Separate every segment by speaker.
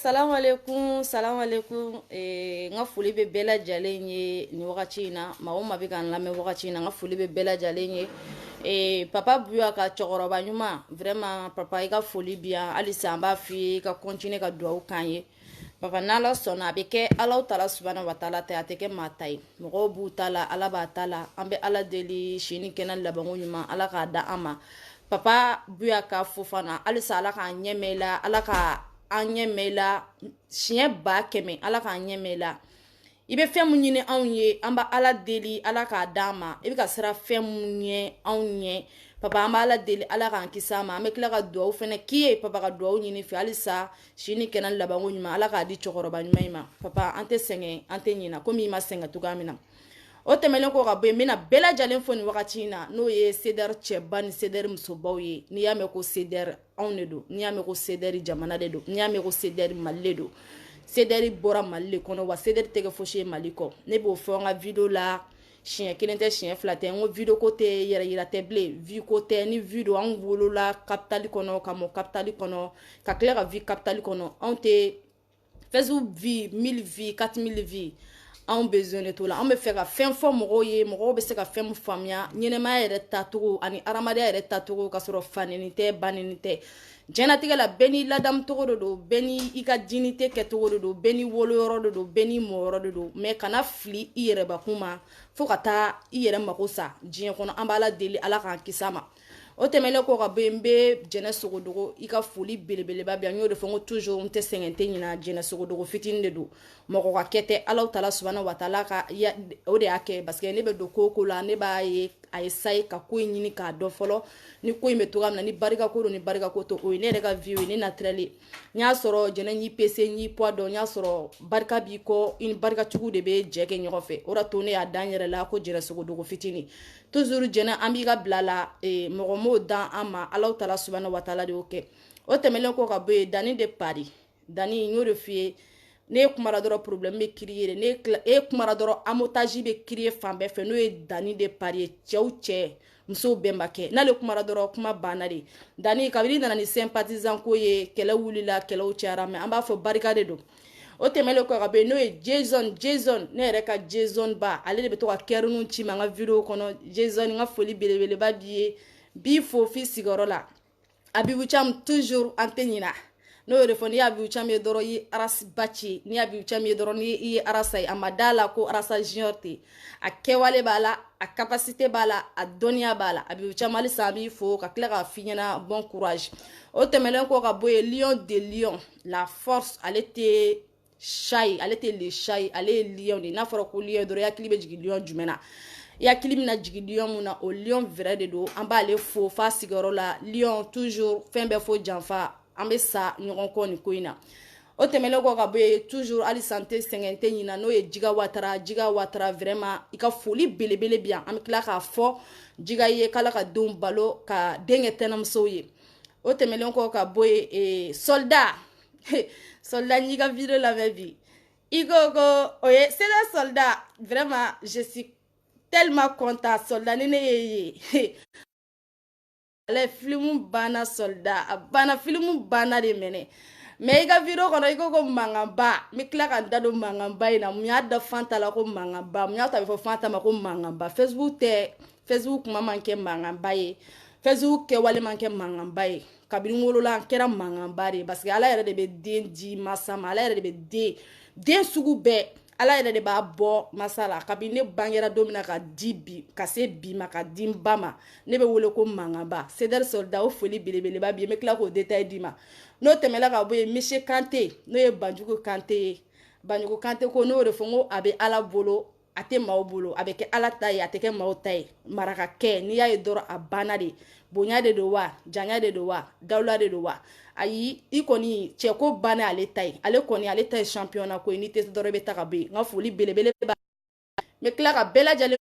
Speaker 1: Salam alaikum, salam alaikum. Nga foli be bela jalen ye ni wakati na. Ma o ma be kan lame wakati na nga foli be bela jalen ye. Papa buya ka chokoroba nyuma. Vraiment papa ika foli biya. Alisa amba fi ka continue ka duwa kanye. Papa nala sona be ke ala tala subhanahu wa ta'ala te ateke matai. Mogo bu tala ala ba tala. Ambe ala deli shini kenan labango nyuma ala ka da ama. Papa buya ka fofana alisa ala ka nyemela ala ka anyemela siɲɛ ba kɛmɛ ala k'an ɲɛmɛla i bɛ fɛn mun ɲini anw ye an b'a ala deli ala k'a d'an ma i bɛ ka sira fɛn mun ɲɛ anw ɲɛ papa an b'a ala deli ala k'an kisi an ma an bɛ tila ka duwawu fɛnɛ k'i ye papa ka duwawu ɲini fɛ halisa sini kɛnɛ labanko ɲuman ala k'a di cɛkɔrɔba ɲuman in ma papa an tɛ sɛgɛn an tɛ ɲina komi i ma sɛgɛn cogoya min na o tɛmɛlen kɔ ka bɔ yen n bɛna bɛɛ lajɛlen fɔ nin wagati in na n'o ye sedɛri cɛba ni sedɛri musobaw ye n'i y'a mɛn ko sedɛri anw de don n'i y'a mɛn ko sedɛri jamana de don n'i y'a mɛn ko sedɛri mali de don sedɛri bɔra mali de kɔnɔ wa sedɛri tɛ kɛ fosi ye mali kɔ ne b'o fɔ n ka video la siɲɛ kelen tɛ siɲɛ fila tɛ n ko video ko tɛ yɛrɛ yira tɛ bilen vie ko tɛ ni video an wolola capitale kɔnɔ ka mɔ capitale kɔnɔ ka tila ka vie capitale kɔnɔ anw tɛ facebook vie 1000 vie 4000 vie anw besoin de to la an bɛ fɛ ka fɛn fɔ mɔgɔw ye mɔgɔw bɛ se ka fɛn mun faamuya ɲɛnɛmaya yɛrɛ tacogo ani adamadenya yɛrɛ tacogo ka sɔrɔ faneni tɛ baneni tɛ jɛnatigɛ la bɛɛ n'i ladamu cogo de don bɛɛ n'i ka dignité kɛcogo de don bɛɛ n'i woloyɔrɔ de don bɛɛ n'i mɔyɔrɔ de don mais kana fili i yɛrɛbakun ma fo ka taa i yɛrɛ mako sa diɲɛ kɔnɔ an b'ala deli ala k'an kisi a ma o tɛmɛlen kɔ ka bɔ yen n bɛ jɛnɛ sogodogo i ka foli belebeleba bi an y'o de fɔ n ko toujours n tɛ sɛgɛn tɛ ɲina jɛnɛ sogodogo fitinin de don mɔgɔ ka kɛ tɛ ala tala subhanahu wa ta'ala ka o de y'a kɛ parce que ne bɛ don ko o ko la ne b'a ye a ye sayi ka ko in ɲini k'a dɔn fɔlɔ ni ko in bɛ togoya min na ni barika ko don ni barika ko to o ye ne yɛrɛ ka vie o ye ne naturel ye n y'a sɔrɔ jɛnɛ n y'i pese n y'i poids dɔn n y'a sɔrɔ barika b'i kɔ i ni barikajugu de bɛ jɛ kɛ ɲɔgɔn fɛ o de to ne y'a dan n yɛrɛ la ko jɛnɛ sogodogo fitinin toujours jɛnɛ an b'i ka bila la mɔgɔ m'o dan an ma ala tala subhanahu wa ta'ala de y'o kɛ o tɛmɛlen kɔ ka bɔ yen danni de pari danni n y'o de f'i ye ne kumara dɔrɔn problème bɛ créer ne kumara dɔrɔn amotage bɛ créer fan bɛɛ fɛ n'o ye danni de pari ye cɛw cɛ musow bɛnba kɛ n'ale kumara dɔrɔn kuma banna de danni kabini nana ni sympathisant ko ye kɛlɛ wulila kɛlɛw cayara mais an b'a fɔ barika de don o tɛmɛlen kɔ ka bɔ yen n'o ye Jason ne yɛrɛ ka Jason ba ale de bɛ to ka kɛrinu ci ma n ka video kɔnɔ Jason n ka foli belebeleba b'i ye b'i fo f'i sigiyɔrɔ la Abibu Cham toujours an tɛ ɲina n'o yɛrɛ fɔ n'i ye Abibu Cham ye dɔrɔn i ye arasiba ci n'i ye Abibu Cham ye dɔrɔn i ye arasa ye a ma da la ko arasa junior tɛ a kɛwale b'a la a capacité b'a la a dɔnniya b'a la Abibu Cham halisa an b'i fo ka tila k'a f'i ɲɛna bon courage o tɛmɛlen kɔ ka bɔ yen lion de lion la force ale tɛ chat ye ale tɛ le chat ye ale ye lion de n'a fɔra ko lion dɔrɔn i hakili bɛ jigin lion jumɛn na i hakili bɛna jigin lion mun na o lion vrai de don an b'ale fo f'a sigiyɔrɔ la lion toujours fɛn bɛɛ fo janfa an bɛ sa ɲɔgɔn kɔ nin ko in na o tɛmɛlen kɔ ka bɔ yen toujours halisa n tɛ sɛgɛn n tɛ ɲina n'o ye Jiga Watara vraiment i ka foli belebele bi yan an bɛ tila k'a fɔ Jiga ye k'ala ka denw balo ka den kɛ tɛnɛmusow ye o tɛmɛlen kɔ ka bɔ yen soldat soldat n'i ka video lamɛn bi i ko ko o ye c'est le soldat vraiment je suis tellement content soldat ni ne ye ye ale film banna soldat a banna film banna de mɛnɛ mais i ka video kɔnɔ i ko ko mankanba n bɛ tila ka n da don mankanba in na mun y'a da Fanta la ko mankanba mun y'a to a bɛ fɔ Fanta ma ko mankanba Facebook kuma man kɛ mankanba ye Facebook kɛwale man kɛ mankanba ye kabini n wolola n kɛra mankanba de ye parce que ala yɛrɛ de bɛ den di masa ma ala yɛrɛ de bɛ den sugu bɛɛ ala yɛrɛ de b'a bɔ masa la kabini ne bangera don min na ka di bi ka se bi ma ka di n ba ma ne bɛ wele ko mankanba sedɛri soldat o foli belebeleba bi n bɛ tila k'o détail d'i ma n'o tɛmɛla ka bɔ yen Monsieur Kante n'o ye Banjugu Kante ye Banjugu Kante ko n'o de fɔ n ko a bɛ ala bolo a tɛ maaw bolo a bɛ kɛ ala ta ye a tɛ kɛ maaw ta ye marakakɛ n'i y'a ye dɔrɔn a banna de bonya de don wa janya de don wa dawula de don wa ayi i kɔni cɛ ko banna ale ta ye ale kɔni ale ta ye championnat ko ye n'i tɛ dɔrɔn i bɛ ta ka bɔ yen n ka foli belebele b'a n bɛ tila ka bɛɛ lajɛlen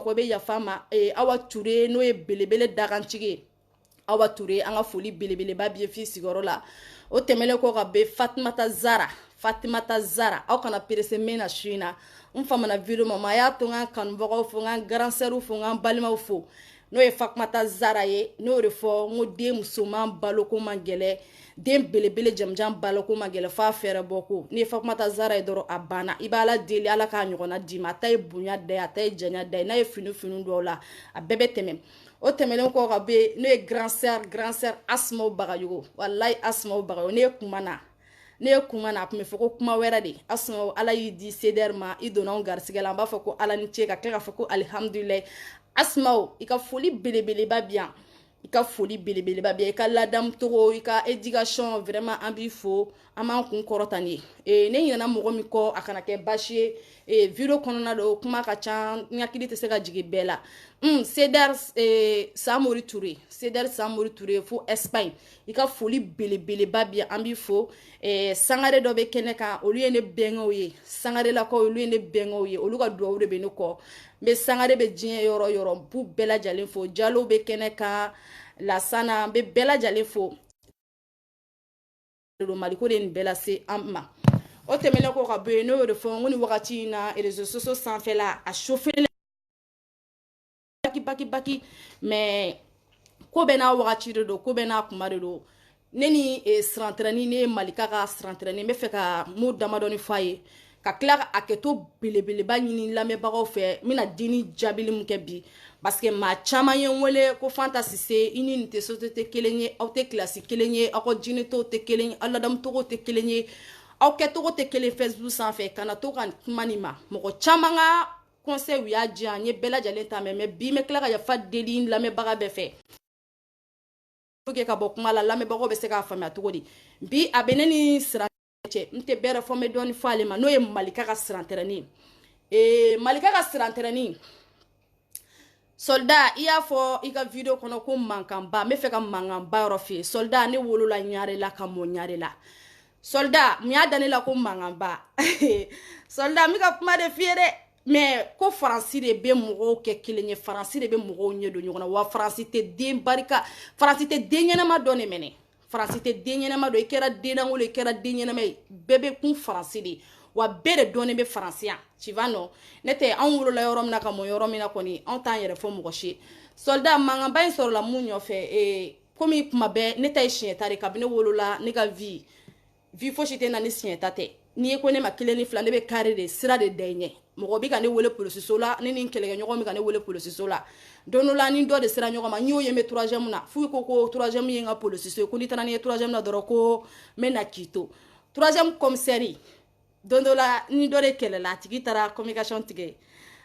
Speaker 1: ko bɛ yafa ma Awa Ture n'o ye belebele dagantigi ye Awa Ture an ka foli belebeleba b'i ye f'i sigiyɔrɔ la o tɛmɛlen kɔ ka bɛn Fatimata Zara aw kana perese min na su in na n famana video ma a y'a to n ka kanubagaw fo n ka grand sœur fo n ka balimaw fo n'o ye Fatumata Zara ye n'o de fɔ n ko den musoman baloko man gɛlɛ den belebele jamjan baloko man gɛlɛ f'a fɛrɛ bɔ ko n'i ye Fatumata Zara ye dɔrɔn a banna i b'ala deli ala k'a ɲɔgɔnna d'i ma a ta ye bonya da ye a ta ye janya da ye n'a ye fini dɔw la a bɛɛ bɛ tɛmɛ o tɛmɛlen kɔ ka bɛ n'o ye grand sœur Asmaw Bagayogo wallahi Asmaw Bagayogo ne ye kuma na a tun bɛ fɔ ko kuma wɛrɛ de Asmaw ala y'i di CDR ma i donna anw garisigɛ la an b'a fɔ ko ala ni ce ka tila k'a fɔ ko alihamdulilayi Asmaw i ka foli belebeleba bi yan i ka foli belebeleba bi yan i ka ladamu togo i ka éducation vraiment an b'i fo an b'an kun kɔrɔta ni ye ne ɲinɛna mɔgɔ min kɔ a kana kɛ baasi ye video kɔnɔna don kuma ka ca n hakili tɛ se ka jigin bɛɛ la CDR Samori Touré fo Espagne i ka foli belebeleba bi yan an b'i fo sangare dɔ bɛ kɛnɛ kan olu ye ne bɛnkɛw ye sangarelakaw olu ye ne bɛnkɛw ye olu ka duwawu de bɛ ne kɔ n bɛ sangare bɛ diɲɛ yɔrɔ yɔrɔ n b'u bɛɛ lajɛlen fo Jalo bɛ kɛnɛ kan Lasana n bɛ bɛɛ lajɛlen fo Maliko de ye nin bɛɛ lase an ma o tɛmɛnen kɔ ka bɔ yen n'o y'o de fɔ n ko nin wagati in na réseaux sociaux sanfɛla a chauffé baki mais ko bɛɛ n'a wagati de don ko bɛɛ n'a kuma de don ne ni sirantrɛni ne ye Malika ka sirantrɛni n bɛ fɛ ka mu damadɔni f'a ye ka tila a kɛto belebeleba ɲini lamɛnbagaw fɛ n bɛna dini jaabili min kɛ bi parce que maa caman ye n wele ko Fanta Sise i ni nin tɛ société kelen ye aw tɛ kilasi kelen ye aw ka jinɛtow tɛ kelen ye aw ladamutogo tɛ kelen ye aw kɛtogo tɛ kelen Facebook sanfɛ kana to ka kuma nin ma mɔgɔ caman ka conseil u y'a diyan n ye bɛɛ lajɛlen ta mɛ bi n bɛ tila ka yafa deli lamɛnbaga bɛɛ fɛ ka bɔ kuma la lamɛnbagaw bɛ se k'a faamuya cogo di bi a bɛ ne ni sira cɛ n tɛ bɛrɛ fɔ n bɛ dɔɔni fɔ ale ma n'o ye Malika ka sirantrɛni Malika ka sirantrɛni soldat i y'a fɔ i ka video kɔnɔ ko mankanba n bɛ fɛ ka mankanba yɔrɔ f'i ye soldat ne wolola ɲare la ka mɔ ɲare la soldat mun y'a da ne la ko mankanba soldat n bɛ ka kuma de f'i ye dɛ mais ko Faransi de bɛ mɔgɔw kɛ kelen ye Faransi de bɛ mɔgɔw ɲɛ don ɲɔgɔn na wa Faransi tɛ den barika Faransi tɛ den ɲɛnama dɔn de mɛnɛ Faransi tɛ den ɲɛnama dɔn i kɛra den langolo i kɛra den ɲɛnama ye bɛɛ bɛ kun Faransi de wa bɛɛ de dɔnnen bɛ Faransi yan tu vois non ne tɛ anw wolola yɔrɔ min na ka mɔ yɔrɔ min na kɔni anw t'an yɛrɛ fɔ mɔgɔ si soldat mankanba in sɔrɔla mun ɲɔfɛ komi kuma bɛɛ ne ta ye siɲɛ ta de kabini ne wolola ne ka vie fosi tɛ na ni siɲɛ ta tɛ n'i ye ko ne ma kelen ni fila ne bɛ carré de sira de da i ɲɛ mɔgɔ bɛ ka ne wele polisiso la ne ni n kɛlɛkɛɲɔgɔn bɛ ka ne wele polisiso la don dɔ la ni dɔ de sera ɲɔgɔn ma n y'o ye n bɛ troisième na f'u ko troisième ye n ka polisiso ye ko n'i taara n'i ye troisième na dɔrɔn ko n bɛ na k'i to troisième commissaire don dɔ la ni dɔ de kɛlɛla a tigi taara communication tigɛ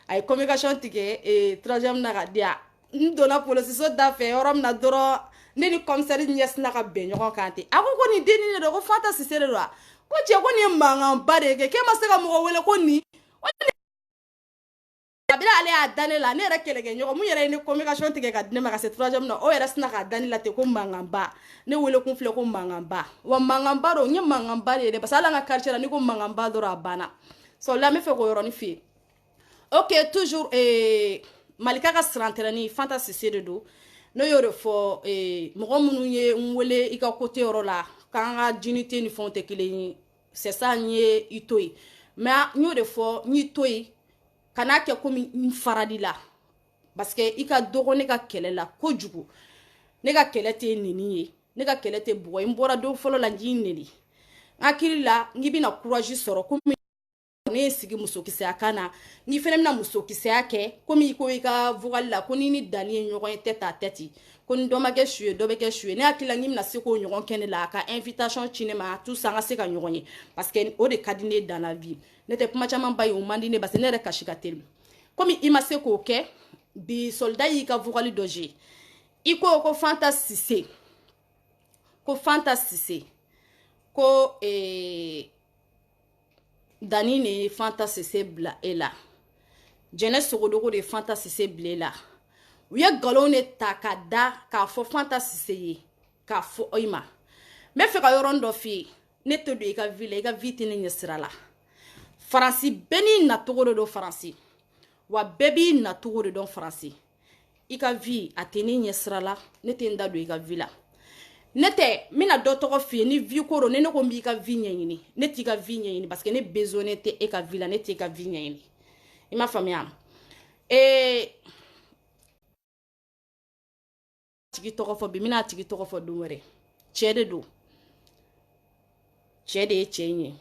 Speaker 1: a ye communication tigɛ troisième na ka di yan n donna polisiso da fɛ yɔrɔ min na dɔrɔn ne ni commissaire ɲɛsina ka bɛn ɲɔgɔn kan ten a ko nin dennin de don ko Fanta Sise de don wa ko cɛ ko nin ye mankanba de ye kɛ k'e ma se ka mɔgɔ wele ko nin kabila ale y'a da ne la ne yɛrɛ kɛlɛkɛɲɔgɔn mun yɛrɛ ye ne communication tigɛ ka di ne ma ka se troisième na o yɛrɛ sina k'a da ne la ten ko mankanba ne wele kun filɛ ko mankanba wa mankanba don n ye mankanba de ye dɛ parce que hali an ka quartier la n'i ko mankanba dɔrɔn a banna so la n bɛ fɛ k'o yɔrɔnin f'i ye ok toujours Malika ka sirantrɛni Fanta Sise de don n'o y'o de fɔ mɔgɔ minnu ye n wele i ka côté yɔrɔ la k'an ka dignité ni fɛnw tɛ kelen ye c'est ça n ye i to yen mais n y'o de fɔ n y'i to yen kana kɛ komi n farali la parce que i ka dɔgɔ ne ka kɛlɛ la kojugu ne ka kɛlɛ tɛ neni ye ne ka kɛlɛ tɛ bugɔ n bɔra don fɔlɔ la n k'i neni n hakili la n k'i bɛna courage sɔrɔ komi ne ye sigi musokisɛya kan na n'i fɛnɛ bɛna musokisɛya kɛ komi i ko i ka vocal la ko ni ni dani ye ɲɔgɔn ye tête à tête ko ni dɔ ma kɛ su ye dɔ bɛ kɛ su ye ne hakili la n'i bɛna se k'o ɲɔgɔn kɛ ne la ka invitation ci ne ma tout ça an ka se ka ɲɔgɔn ye parce que o de ka di ne dans la vie ne tɛ kuma caman ba ye o man di ne parce que ne yɛrɛ kasi ka teli komi i ma se k'o kɛ bi soldat y'i ka vocal dɔ jouer i ko Fanta Sise ko dani ne Fanta Sise bila e la jɛnɛ sogodogo de Fanta Sise bila e la u ye nkalon de ta ka da k'a fɔ Fanta Sise ye k'a fɔ i ma n bɛ fɛ ka yɔrɔnin dɔ f'i ye ne tɛ don i ka vie la i ka vie tɛ ne ɲɛ sira la Faransi bɛɛ n'i nacogo de don Faransi wa bɛɛ b'i nacogo de dɔn Faransi i ka vie a tɛ ne ɲɛ sira la ne tɛ n da don i ka vie la ne tɛ n bɛna dɔ tɔgɔ f'i ye ni vie ko don ne ko n b'i ka vie ɲɛɲini ne t'i ka vie ɲɛɲini parce que ne besoin tɛ e ka vie la ne t'i ka vie ɲɛɲini i m'a faamuya tigi tɔgɔ fɔ bi mina tigi tɔgɔ fɔ don wɛrɛ cɛ de don cɛ de ye cɛ ye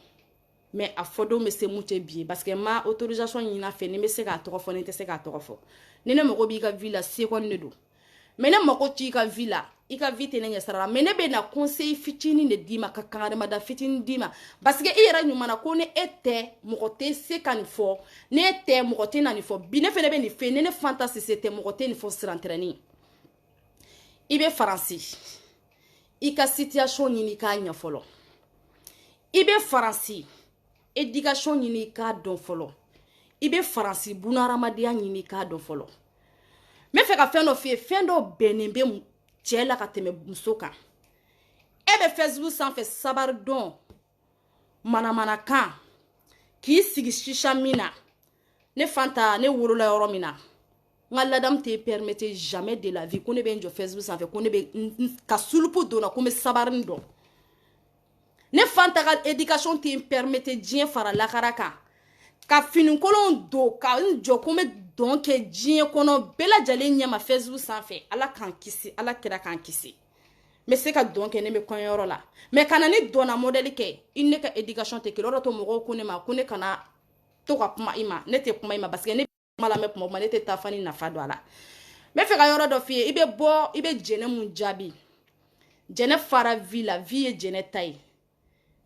Speaker 1: mais a fɔ don bɛ se mun tɛ bi parce que ma autorisation ɲini fɛ ni bɛ se k'a tɔgɔ fɔ ni tɛ se k'a tɔgɔ fɔ ni ne mago b'i ka vie la se kɔni de don mais ne mago t'i ka vie la i ka vie tɛ ne ɲɛ sira la mais ne bɛ na conseil fitinin de d'i ma ka kangarida fitinin d'i ma parce que i yɛrɛ ɲuman ko ni e tɛ mɔgɔ tɛ se ka nin fɔ ni e tɛ mɔgɔ tɛ na nin fɔ bi ne fɛnɛ bɛ nin fɛ ni ne Fanta Sise tɛ mɔgɔ tɛ nin fɔ sirantɛrɛnin i bɛ Faransi i ka situation ɲini k'a ɲɛ fɔlɔ i bɛ Faransi éducation ɲini k'a dɔn fɔlɔ i bɛ Faransi bunahadamadenya ɲini k'a dɔn fɔlɔ n bɛ fɛ ka fɛn dɔ f'i ye fɛn dɔ bɛnnen bɛ cɛ la ka tɛmɛ muso kan e bɛ Facebook sanfɛ sabari dɔn manamanakan k'i sigi shisha min na ne Fanta ne wolola yɔrɔ min na n ka ladamu tɛ permettre jamais de la vie ko ne bɛ n jɔ Facebook sanfɛ ko ne bɛ ka sulupu donna ko n bɛ sabari dɔn ne Fanta ka éducation tɛ permettre diɲɛ fara lakara kan ka finikolon don ka n jɔ ko n bɛ dɔn kɛ diɲɛ kɔnɔ bɛɛ lajɛlen ɲɛma Facebook sanfɛ ala k'an kisi ala kira k'an kisi n bɛ se ka dɔn kɛ ne bɛ kɔɲɔyɔrɔ la mais kana ne dɔnna modèle kɛ i ne ka éducation tɛ kelen o de to mɔgɔw ko ne ma ko ne kana to ka kuma i ma ne tɛ kuma i ma parce que ne kuma lamɛn kuma o kuma ne tɛ taa fani nafa don a la n bɛ fɛ ka yɔrɔ dɔ f'i ye i bɛ bɔ i bɛ jɛnɛ mun jaabi jɛnɛ fara vie la vie ye jɛnɛ ta ye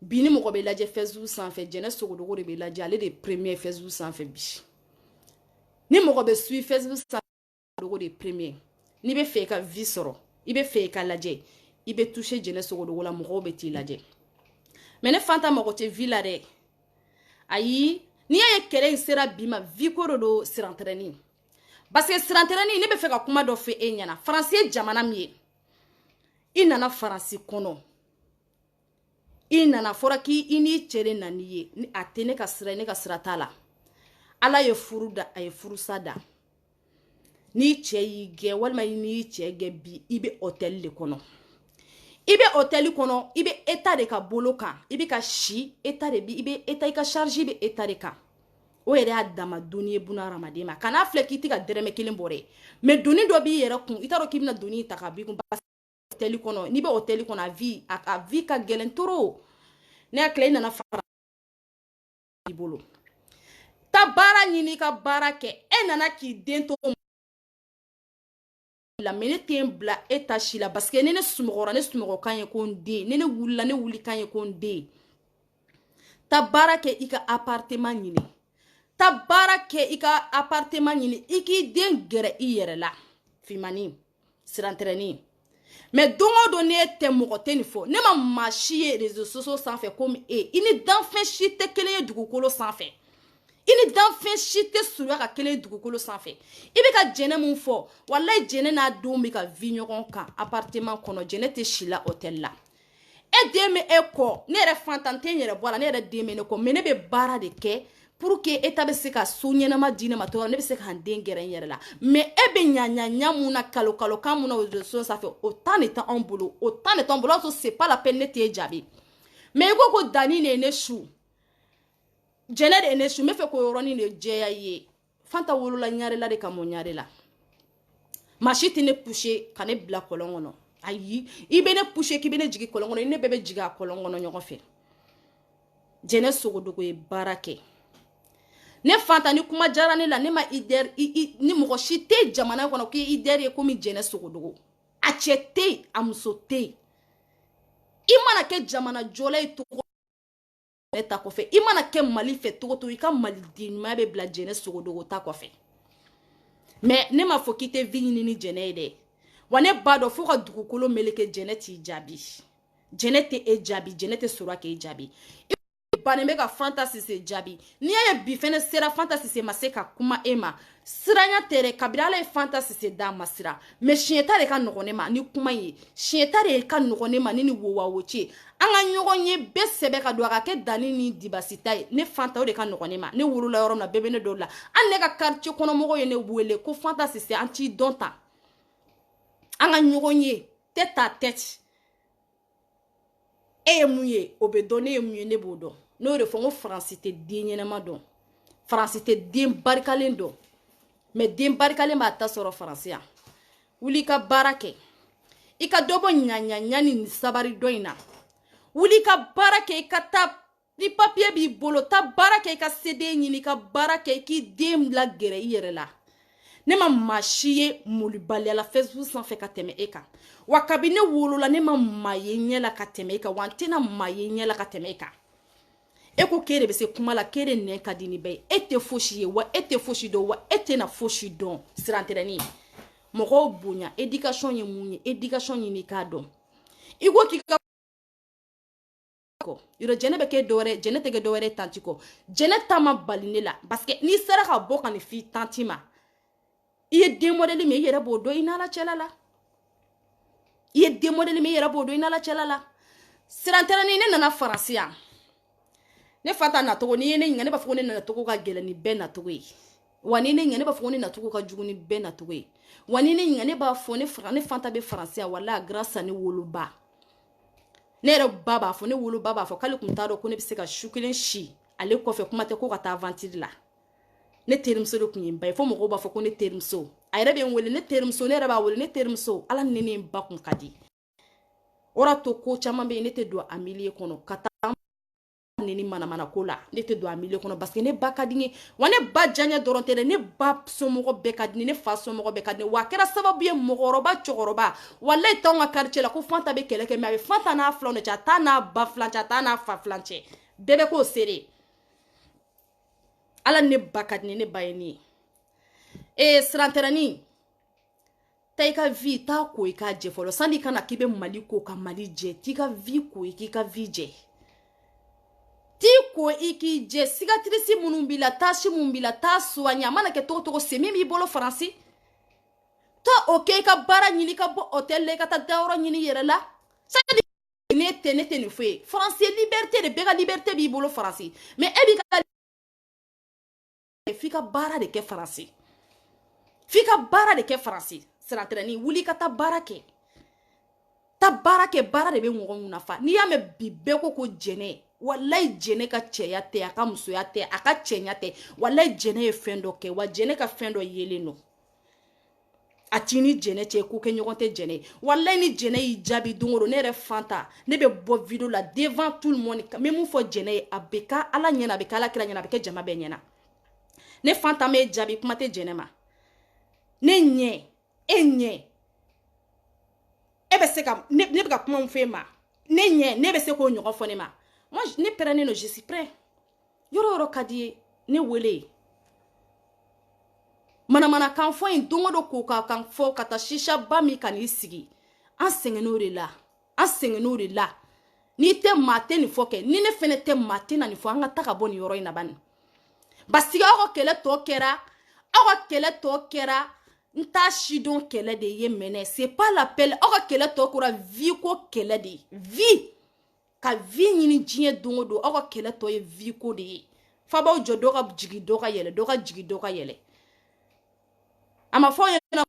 Speaker 1: bi ni mɔgɔ bɛ lajɛ Facebook sanfɛ jɛnɛ sogodogo de bɛ lajɛ ale de ye premier Facebook sanfɛ bi ni mɔgɔ bɛ suit Facebook sanfɛ sogodogo de ye premier n'i bɛ fɛ i ka vie sɔrɔ i bɛ fɛ i ka lajɛ i bɛ toucher jɛnɛ sogodogo la mɔgɔw bɛ t'i lajɛ mais ne Fanta mago tɛ vie la dɛ ayi n'i y'a ye kɛlɛ in sera bi ma vie ko de don sirantɛrɛnin parce que sirantɛrɛnin ne bɛ fɛ ka kuma dɔ fɔ e ɲɛna Faransi ye jamana min ye i nana Faransi kɔnɔ i nana fɔra k'i ni cɛ de nani ye ni a tɛ ne ka sira ne ka sira t'a la ala ye furu da a ye furusa da ni cɛ y'i gɛ walima n'i cɛ gɛ bi i bɛ hôtel de kɔnɔ i bɛ hôtel kɔnɔ i bɛ état de ka bolo kan i bɛ ka si état de bi i bɛ état i ka charge bɛ état de kan o yɛrɛ y'a dama doni ye bunahadamaden ma kana filɛ k'i tɛ ka dɛrɛmɛ kelen bɔ dɛ mais doni dɔ b'i yɛrɛ kun i t'a dɔn k'i bɛna doni ta ka b'i kun hôtel kɔnɔ n'i bɛ hôtel kɔnɔ a vie ka gɛlɛn trop ne hakili i nana fara i bolo ta baara ɲini i ka baara kɛ e nana k'i den to la mais ne tɛ n bila e ta si la parce que ne sunɔgɔra ne sunɔgɔ kan ye ko n den ne wulila ne wuli kan ye ko n den ta baara kɛ i ka appartement ɲini ta baara kɛ i ka appartement ɲini i k'i den gɛrɛ i yɛrɛ la fimani sirantɛrɛnin mais don o don ne tɛ mɔgɔ tɛ nin fɔ ne ma maa si ye réseaux sociaux sanfɛ komi e i ni danfɛn si tɛ kelen ye dugukolo sanfɛ i ni danfɛn si tɛ surunya ka kelen ye dugukolo sanfɛ i bɛ ka jɛnɛ mun fɔ walayi jɛnɛ n'a denw bɛ ka vie ɲɔgɔn kan appartement kɔnɔ jɛnɛ tɛ si la hôtel la e den bɛ e kɔ ne yɛrɛ Fanta n tɛ n yɛrɛ bɔ a la ne yɛrɛ den bɛ ne kɔ mais ne bɛ baara de kɛ pour que e ta bɛ se ka so ɲɛnama di ne ma tɔgɔ ne bɛ se k'an den gɛrɛ n yɛrɛ la mais e bɛ ɲaɲaɲa mun na kalo kan mun na o réseaux sanfɛ o temps de t'anw bolo o temps de t'anw bolo o y'a sɔrɔ c'est pas la peine ne t'e jaabi mais i ko dani de ye ne su jɛnɛ de ye ne su n bɛ fɛ k'o yɔrɔnin de jɛya i ye Fanta wolola ɲare la de ka mɔ ɲare la maa si tɛ ne pousser ka ne bila kɔlɔn kɔnɔ ayi i bɛ ne pousser k'i bɛ ne jigin kɔlɔn kɔnɔ i ne bɛɛ bɛ jigin a kɔlɔn kɔnɔ ɲɔgɔn fɛ jɛnɛ sogodogo ye baara kɛ ne Fanta ni kuma diyara ne la ne ma idère ni mɔgɔ si tɛ jamana kɔnɔ k'i idère ye komi jɛnɛ sogodogo a cɛ tɛ yen a muso tɛ yen i mana kɛ jamana jɔla ye togo ne ta kɔfɛ i mana kɛ Mali fɛ togo togo i ka maliden ɲuman bɛ bila jɛnɛ sogodogo ta kɔfɛ mais ne ma fɔ k'i tɛ vie ɲini ni jɛnɛ ye dɛ wa ne b'a dɔn fo ka dugukolo meleke jɛnɛ t'i jaabi jɛnɛ tɛ e jaabi jɛnɛ tɛ sɔrɔ k'e jaabi bannen bɛ ka Fanta Sise jaabi n'i y'a ye bi fɛnɛ sera Fanta Sise ma se ka kuma e ma siranya tɛ dɛ kabini ala ye Fanta Sise d'a ma sira mais siɲɛta de ka nɔgɔn ne ma ni kuma ye siɲɛta de ka nɔgɔn ne ma ni wowawo cɛ an ka ɲɔgɔn ye bɛɛ sɛbɛ ka don a ka kɛ dani ni dibasita ye ne Fanta o de ka nɔgɔn ne ma ne wolola yɔrɔ min na bɛɛ bɛ ne dɔw la hali ne ka quartier kɔnɔ mɔgɔw ye ne wele ko Fanta Sise an t'i dɔn tan an ka ɲɔgɔn ye tête à tête e ye mun ye o bɛ dɔn ne ye mun ye ne b'o dɔn n'o de fɔ n ko Faransi tɛ den ɲɛnama dɔn Faransi tɛ den barikalen dɔn mais den barikalen b'a ta sɔrɔ Faransi yan wuli ka baara kɛ i ka dɔ bɔ ɲaɲaɲa ni sabari dɔ in na wuli ka baara kɛ i ka taa ni papier b'i bolo ta baara kɛ i ka CD ɲini ka baara kɛ i k'i den lagɛrɛ i yɛrɛ la ne ma maa si ye molibaliya la Facebook sanfɛ ka tɛmɛ e kan wa kabi ne wolola ne ma maa ye ɲɛ la ka tɛmɛ e kan wa n tɛna maa ye ɲɛ la ka tɛmɛ e kan e ko k'e de bɛ se kuma la k'e de nɛn ka di ni bɛɛ ye e tɛ fosi ye wa e tɛ fosi dɔn wa e tɛna fosi dɔn sirantɛrɛni mɔgɔw bonya éducation ye mun ye éducation ɲini k'a dɔn i ko k'i ka yɔrɔ jɛnɛ bɛ kɛ dɔwɛrɛ jɛnɛ tɛ kɛ dɔwɛrɛ tanti kɔ jɛnɛ ta ma bali ne la parce que n'i sera ka bɔ ka nin f'i tanti ma i ye den modèle min i yɛrɛ b'o dɔn i n'ala cɛla la i ye den modèle min i yɛrɛ b'o dɔn i n'ala cɛla la sirantɛrɛni ne nana faransi yan ne fa ta nacogo n'i ye ne ɲininka ne b'a fɔ ko ne nacogo ka gɛlɛn ni bɛɛ nacogo ye wa ni ne ɲininka ne b'a fɔ ko ne nacogo ka jugu ni bɛɛ nacogo ye wa ni ne ɲininka ne b'a fɔ ne fanta bɛ faransi yan walahi grâce à ne woloba ne yɛrɛ ba b'a fɔ ne woloba b'a fɔ k'ale tun t'a dɔn ko ne bɛ se ka su kelen si ale kɔfɛ kuma tɛ ko ka taa aventure la ne terimuso de tun ye n ba ye fo mɔgɔw b'a fɔ ko ne terimuso a yɛrɛ bɛ n wele ne terimuso ne yɛrɛ b'a wele ne terimuso ala ni ne ba kun ka di o y'a to ko caman bɛ yen ne tɛ don a milieu kɔnɔ ka taa neni manamana ko la ne tɛ don a milieu kɔnɔ parce que ne ba ka di n ye wa ne ba diyaɲɛ dɔrɔn tɛ dɛ ne ba somɔgɔ bɛɛ ka di ne fa somɔgɔ bɛɛ ka di wa a kɛra sababu ye mɔgɔkɔrɔba cɛkɔrɔba walayi t'anw ka quartier la ko Fanta bɛ kɛlɛ kɛ mais a bɛ Fanta n'a filanw de cɛ a t'a n'a ba filan cɛ a t'a n'a fa filan cɛ bɛɛ bɛ k'o seere ala ne ba ka di ne ba ye nin ye sirantɛrɛni ta i ka vie t'a ko i k'a jɛ fɔlɔ sani kana k'i bɛ Mali ko ka Mali jɛ t'i ka vie ko i k'i ka vie jɛ t'i ko i k'i jɛ cicatrice minnu b'i la tâche minnu b'i la t'a soigner a mana kɛ togo togo sen min b'i bolo faransi ta o kɛ i ka baara ɲini ka bɔ hôtel la i ka taa dayɔrɔ ɲini i yɛrɛ la ne tɛ nin fɔ ye faransi liberté de bɛɛ ka liberté b'i bolo faransi mais e b'i ka f'i ka baara de kɛ faransi f'i ka baara de kɛ faransi sirantɛrɛni wuli ka taa baara kɛ ta baara kɛ baara de bɛ mɔgɔ nafa n'i y'a mɛn bi bɛɛ ko jɛnɛ walayi jɛnɛ ka cɛya tɛ a ka musoya tɛ a ka cɛnya tɛ walayi jɛnɛ ye fɛn dɔ kɛ wa jɛnɛ ka fɛn dɔ yelen don a ti ni jɛnɛ cɛ ko kɛ ɲɔgɔn tɛ jɛnɛ walayi ni jɛnɛ y'i jaabi don o don ne yɛrɛ Fanta ne bɛ bɔ video la devant tout le monde n bɛ mun fɔ jɛnɛ ye a bɛ kɛ ala ɲɛna a bɛ kɛ ala kira ɲɛna a bɛ kɛ jama bɛɛ ɲɛna ne Fanta m'e jaabi kuma tɛ jɛnɛ ma ne ɲɛ e ɲɛ e bɛ se ka ne bɛ ka kuma min f'e ma ne ɲɛ ne bɛ se k'o ɲɔgɔn fɔ ne ma moi ne pɛrɛnnen don je suis prêt yɔrɔ yɔrɔ ka di ye ne wele manamanakan fɔ in don o don k'o ka kan fɔ ka taa shisha ba min ka n'i sigi an sɛgɛnn'o de la an sɛgɛnn'o de la n'i tɛ maa tɛ nin fɔ kɛ ni ne fɛnɛ tɛ maa tɛ na nin fɔ an ka taa ka bɔ nin yɔrɔ in na bani parce que aw ka kɛlɛ tɔ kɛra n t'a sidɔn kɛlɛ de ye mɛnɛ c'est pas l'appel aw ka kɛlɛ tɔ kɛra vie ko kɛlɛ de ye vie ka vie ɲini diɲɛ don o don aw ka kɛlɛ tɔ ye vie ko de ye fa b'aw jɔ dɔ ka jigin dɔ ka yɛlɛ dɔ ka jigin dɔ ka yɛlɛ a ma fɔ aw ɲɛna